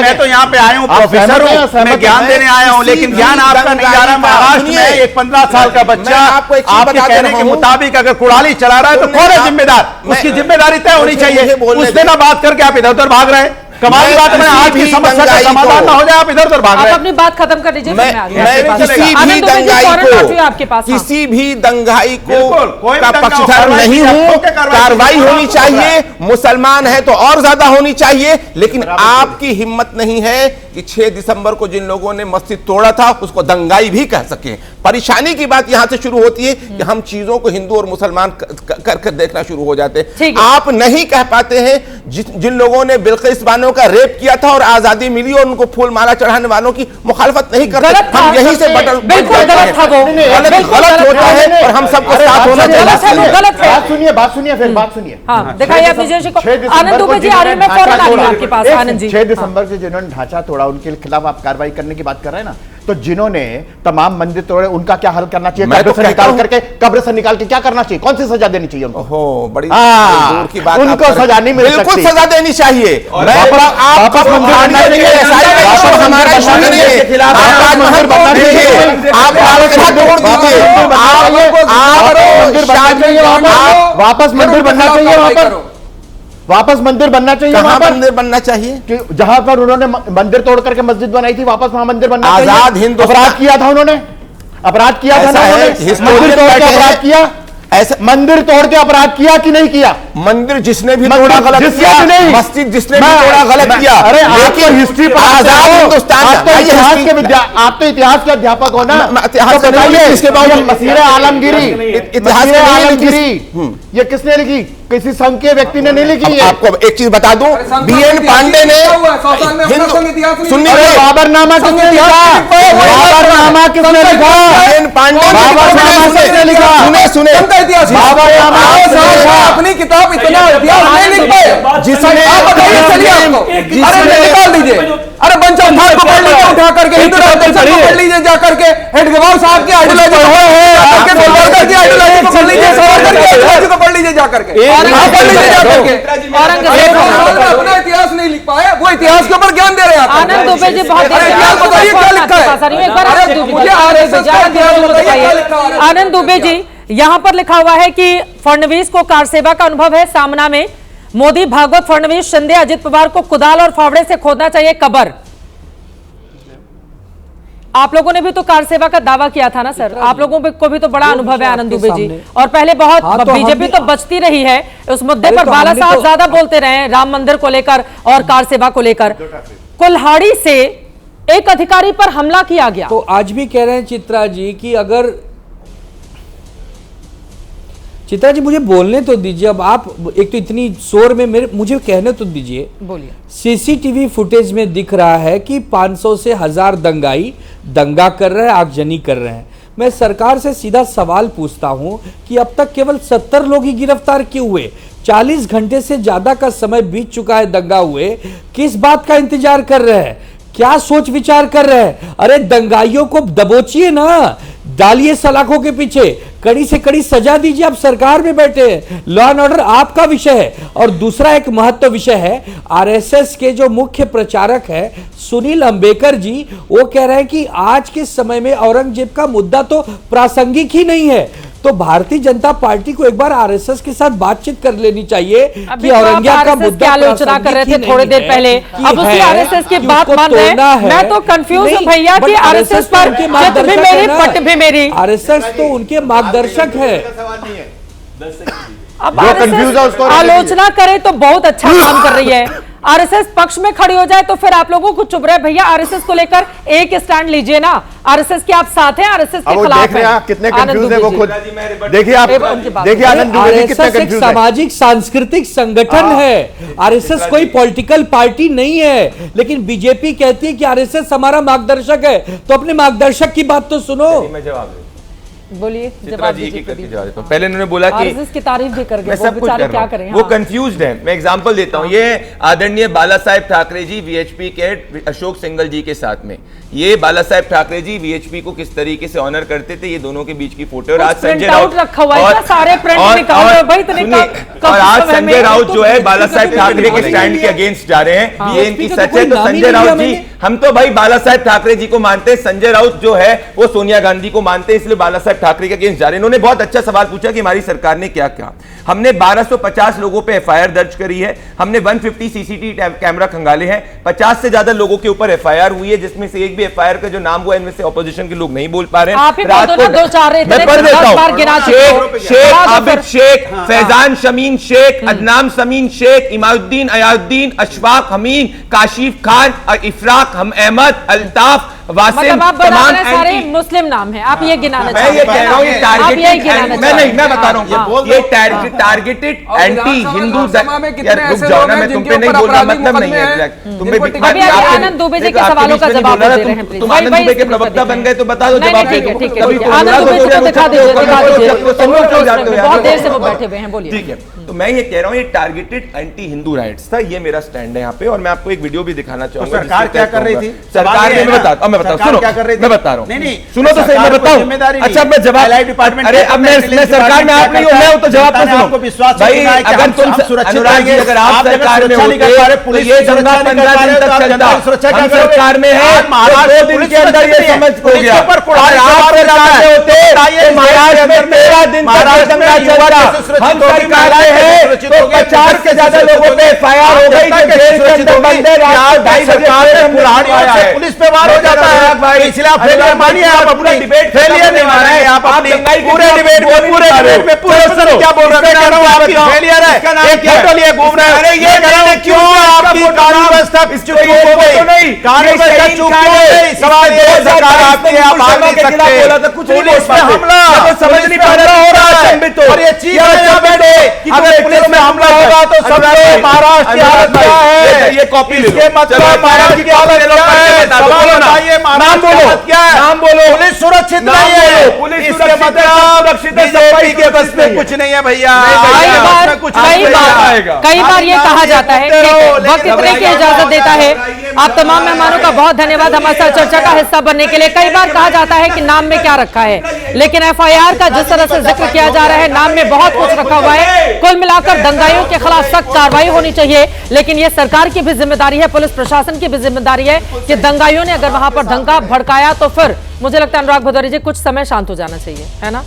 मैं तो यहाँ पे आया हूँ, प्रोफेसर हूँ, मैं ज्ञान देने आया हूँ, लेकिन ज्ञान आपका नहीं जा रहा। महाराष्ट्र में एक 15 साल का बच्चा आपके कहने के मुताबिक अगर कुड़ाली चला रहा है तो कौन है जिम्मेदार? उसकी जिम्मेदारी तय होनी चाहिए। उससे ना बात करके आप इधर उधर भाग रहे हैं। कमाल बात है, आज की समस्या का समाधान ना हो जाए आप इधर उधर भाग रहे हैं। अपनी बात खत्म कर लीजिए। मैं किसी भी दंगाई को का पक्षधर नहीं हूं। कार्रवाई होनी चाहिए, मुसलमान है तो और ज्यादा होनी चाहिए, लेकिन आपकी हिम्मत नहीं है कि 6 दिसंबर को जिन लोगों ने मस्जिद तोड़ा था उसको दंगाई भी कह सके। परेशानी की बात यहां से शुरू होती है कि हम चीजों को हिंदू और मुसलमान कर देखना शुरू हो जाते हैं। आप नहीं कह पाते हैं जिन लोगों ने बिल्किस बानो का रेप किया था और आजादी मिली और उनको फूल माला चढ़ाने वालों की मुखालफत नहीं करते। हम यहीं से बिल्कुल गलत था वो, गलत होता है और हम सबको साथ होना चाहिए। बात सुनिए फिर बात सुनिए। दिखाइए अपनी जेशी को। आनंद दुबे जी आ रहे हैं, मैं फौरन आ रही हूं आपके पास। आनंद जी, 6 दिसंबर से जिन्होंने ढांचा तोड़ा उनके खिलाफ आप कार्रवाई करने की बात कर रहे हैं ना, तो जिन्होंने तमाम मंदिर तोड़े उनका क्या हल करना चाहिए? कब्र से निकाल के क्या करना चाहिए? कौन सी सजा देनी चाहिए उनको? बड़ी दूर की बात, उनको सजा नहीं मिल सकती। बिल्कुल सजा देनी चाहिए। वापस मंदिर बनना चाहिए, हमारा मंदिर बनना चाहिए। आप वापस मंदिर बनना चाहिए, वहां पर वापस मंदिर बनना चाहिए। कहां मंदिर बनना चाहिए? कि जहां पर उन्होंने मंदिर तोड़ करके मस्जिद बनाई थी, वापस वहां मंदिर बनना चाहिए। आजाद हिंदुस्तान, अपराध किया था उन्होंने, अपराध किया था ना उन्होंने, मंदिर तोड़ के अपराध किया। ऐसा मंदिर तोड़ के अपराध किया कि नहीं किया? मंदिर जिसने भी तोड़ा गलत किया, मस्जिद जिसने भी तोड़ा गलत किया। अरे लेकिन हिस्ट्री आजाद हिंदुस्तान, आप तो इतिहास के अध्यापक हो ना, इसके बाद मसीह आलमगिरी, ये किसने लिखी? किसी संघ के व्यक्ति ने नहीं लिखी है। आपको एक चीज बता दूं, बीएन पांडे ने सुनिए, बाबरनामा किसने लिखा? बाबरनामा किसने लिखा? बीएन पांडे ने लिखा। सुने अपनी किताब इतना इतिहास नहीं लिख पाए, जिसने निकाल दीजिए। अरे बंचा को पढ़ लीजिए, उठा करके हिंदू पढ़ लीजिए, जाकर के हेडगेवार साहब की आइडियोलॉजी को पढ़ लीजिए, सवाल करके जा करके, अपना इतिहास नहीं लिख पाए, वो इतिहास के ऊपर ज्ञान दे रहे हैं। आनंद दुबे जी बहुत इतिहास बताइए क्या लिखा है। आनंद दुबे जी, यहाँ पर लिखा हुआ है कि फडणवीस को कार सेवा का अनुभव है। सामना में मोदी, भागवत, फडणवीस, शिंदे, अजित पवार को कुदाल और फावड़े से खोदना चाहिए कब्र। आप लोगों ने भी तो कार सेवा का दावा किया था ना सर, आप लोगों को भी तो बड़ा अनुभव है आनंद दुबे जी, और पहले बहुत बीजेपी तो बचती रही है उस मुद्दे पर। बाला साहब ज्यादा बोलते रहे राम मंदिर को लेकर और कार सेवा को लेकर। कुल्हाड़ी से एक अधिकारी पर हमला किया गया, तो आज भी कह रहे हैं चित्रा जी कि अगर, चित्रा जी मुझे बोलने तो दीजिए, अब आप एक तो इतनी शोर में मुझे कहने तो दीजिए। बोलिए। सीसीटीवी फुटेज में दिख रहा है कि 500 से 1000 दंगाई दंगा कर रहे हैं, आगजनी कर रहे हैं। मैं सरकार से सीधा सवाल पूछता हूं कि अब तक केवल 70 लोग ही गिरफ्तार क्यों हुए? 40 घंटे से ज्यादा का समय बीत चुका है दंगा हुए, किस बात का इंतजार कर रहे हैं? क्या सोच विचार कर रहे हैं? अरे दंगाइयों को दबोचिए ना, डालिए सलाखों के पीछे, कड़ी से कड़ी सजा दीजिए। आप सरकार में बैठे हैं, लॉ एंड ऑर्डर आपका विषय है। और दूसरा एक महत्व विषय है, आरएसएस के जो मुख्य प्रचारक है सुनील अंबेकर जी, वो कह रहे हैं कि आज के समय में औरंगजेब का मुद्दा तो प्रासंगिक ही नहीं है। तो भारतीय जनता पार्टी को एक बार आरएसएस के साथ बातचीत कर लेनी चाहिए कि औरंगजेब का मुद्दा आलोचना कर रहे थे थोड़ी देर पहले, अब उसी आरएसएस की बात मान रहे हैं। मैं तो कंफ्यूज हूं भैया कि आरएसएस पर चित भी मेरी पट भी मेरी। आरएसएस तो उनके मार्गदर्शक है। अब आरएसएस आलोचना करे तो बहुत अच्छा काम कर रही है, आरएसएस पक्ष में खड़ी हो जाए तो फिर आप लोगों को चुप रहे। भैया आरएसएस को लेकर एक स्टैंड लीजिए ना, आरएसएस के आप साथ हैं, आरएसएस के खिलाफ हैं। कितने कंफ्यूज है वो खुद देखिए। आप देखिए आनंद दुबे जी कितना कंफ्यूज है। सामाजिक सांस्कृतिक संगठन है, आरएसएस कोई पॉलिटिकल पार्टी नहीं है। लेकिन बीजेपी कहती है कि आरएसएस हमारा मार्गदर्शक है, तो अपने मार्गदर्शक की बात तो सुनो। मैं जवाब बोलिए, जवाब दीजिए। पहले उन्होंने बोला कि आरएसएस की तारीफ भी कर गए, वो बेचारे क्या करें। वो कंफ्यूज्ड है। मैं एग्जांपल देता हूं, ये आदरणीय बाला साहेब ठाकरे जी वीएचपी के अशोक सिंघल जी के साथ में, ये बाला साहेब ठाकरे जी वीएचपी को किस तरीके से ऑनर करते थे, ये दोनों के बीच की फोटो। और आज संजय राउत रखा हुआ है, सारे प्रिंट निकाले भाई, और आज संजय राउत जो है बाला साहेब ठाकरे के स्टैंड के अगेंस्ट जा रहे हैं, ये इनकी सच है। तो संजय राउत जी, हम तो भाई बाला साहेब ठाकरे जी को मानते हैं, संजय राउत जो है वो सोनिया गांधी को मानते हैं, इसलिए बाला साहेब ठाकरे के अगेंस्ट जा रहे हैं। इन्होंने बहुत अच्छा सवाल पूछा कि हमारी सरकार ने क्या किया। हमने 1250 लोगों पे एफआईआर दर्ज करी है, हमने 150 सीसीटीवी कैमरा खंगाले हैं, 50 से ज्यादा लोगों के ऊपर एफआईआर हुई है, जिसमें से एक भी एफआईआर का जो नाम हुआ इनमें से ऑपोजिशन के लोग नहीं बोल पा रहे हैं। रात को मैं पढ़ देता हूं, शेख आबिद शेख, फैजान शमीन शेख, अदनान शमीन शेख, इमाउद्दीन अयाउद्दीन, अशफाक हमीद, काशिफ खान, इफराक अहमद, अल्ताफ, मतलब आप बता रहे सारे मुस्लिम नाम है, आप ये गिनाना चाहते हैं? मैं ये कह रहा हूं, ये टारगेटेड, मैं बता रहा हूं, ये टारगेटेड एंटी हिंदू। रुक जाओ ना, मैं तुम पे नहीं बोल रहा, मतलब नहीं है। आनंद दुबे जी के सवालों का जवाब दे रहे हैं, तुम आनंद दुबे के प्रवक्ता बन गए तो बता दो जवाब दे दो। आनंद दुबे जी को दिखा दीजिए, बहुत देर से वो बैठे हुए हैं, बोलिए। ठीक है, तो मैं ये कह रहा हूं, ये टारगेटेड एंटी हिंदू राइट्स था, ये मेरा स्टैंड है यहाँ पे। और मैं आपको एक वीडियो भी दिखाना चाहूंगा। सरकार क्या कर रही थी? सरकार में मैं बताऊं, सुनो, मैं बता रहा हूं, नहीं सुनो तो सही, मैं बताऊं। अच्छा मैं जवाब, अरे अब मैं सरकार में आप नहीं हो, मैं हूं, तो जवाब तो सुनो भाई। अगर तुम अनुराग जी, अगर आप सरकार में होते तो ये दंगा 15 दिन तक चलता। हम सरकार में है, 2 दिन के अंदर ये समझ हो गया। और आप सरकार में होते तो महाराष्ट्र में 13 दिन तक दंगा चलता। हम सरकार में है तो 50 से ज्यादा लोगों पे एफआईआर हो गई, जेल के अंदर बंद है। रात 2:30 बजे पुलिस पे वार हो जाता है भाई, इसलिए आप फेलियर मानिए। आप अपना डिबेट फेलियर नहीं मान रहे, आप अपनी पूरे डिबेट में पूरे सर क्या बोल रहे हैं, आपकी फेलियर है। एक फोटो लिए घूम रहे हैं, अरे ये कहने क्यों आपकी कानून व्यवस्था चुप हो गई? कानून व्यवस्था चुप हो गई। सवाल ये सरकार आपकी, आप भाग नहीं सकते। पुलिस पे हमला समझ नहीं पा रहा हो रहा है, और ये चीज बैठे अगर पुलिस में हमला होगा तो सब महाराष्ट्र की हालत क्या है? ये कॉपी ले मतलब महाराष्ट्र की हालत क्या है? सवाल बताइए, नाम बोलो, क्या है नाम बोलो। पुलिस सुरक्षित नहीं है, पुलिस इसके मतलब बीजेपी के बस में कुछ नहीं है भैया। कई बार ये कहा जाता है, वक्त इतने की इजाजत देता है आप तमाम मेहमानों का बहुत धन्यवाद हमारे साथ चर्चा का हिस्सा बनने के लिए। कई बार कहा जाता है कि नाम में क्या रखा है, लेकिन एफआईआर का जिस तरह से जिक्र किया जा रहा है, नाम में बहुत कुछ रखा हुआ है। कुल मिलाकर दंगाइयों के खिलाफ सख्त कार्रवाई होनी चाहिए, लेकिन यह सरकार की भी जिम्मेदारी है, पुलिस प्रशासन की भी जिम्मेदारी है कि दंगाइयों ने अगर वहां पर दंगा भड़काया तो फिर मुझे लगता है अनुराग भदौरिया जी कुछ समय शांत हो जाना चाहिए, है ना?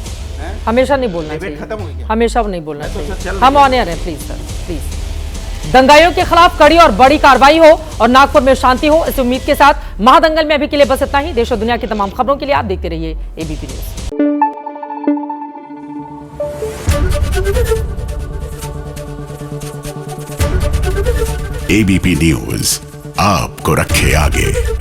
हमेशा नहीं बोलना चाहिए, हमेशा नहीं बोलना चाहिए। हम ऑन एयर हैं, प्लीज सर, प्लीज। दंगाइयों के खिलाफ कड़ी और बड़ी कार्रवाई हो और नागपुर में शांति हो, इस उम्मीद के साथ महादंगल में अभी के लिए बस इतना ही। देश और दुनिया की तमाम खबरों के लिए आप देखते रहिए एबीपी न्यूज। एबीपी न्यूज आपको रखे आगे।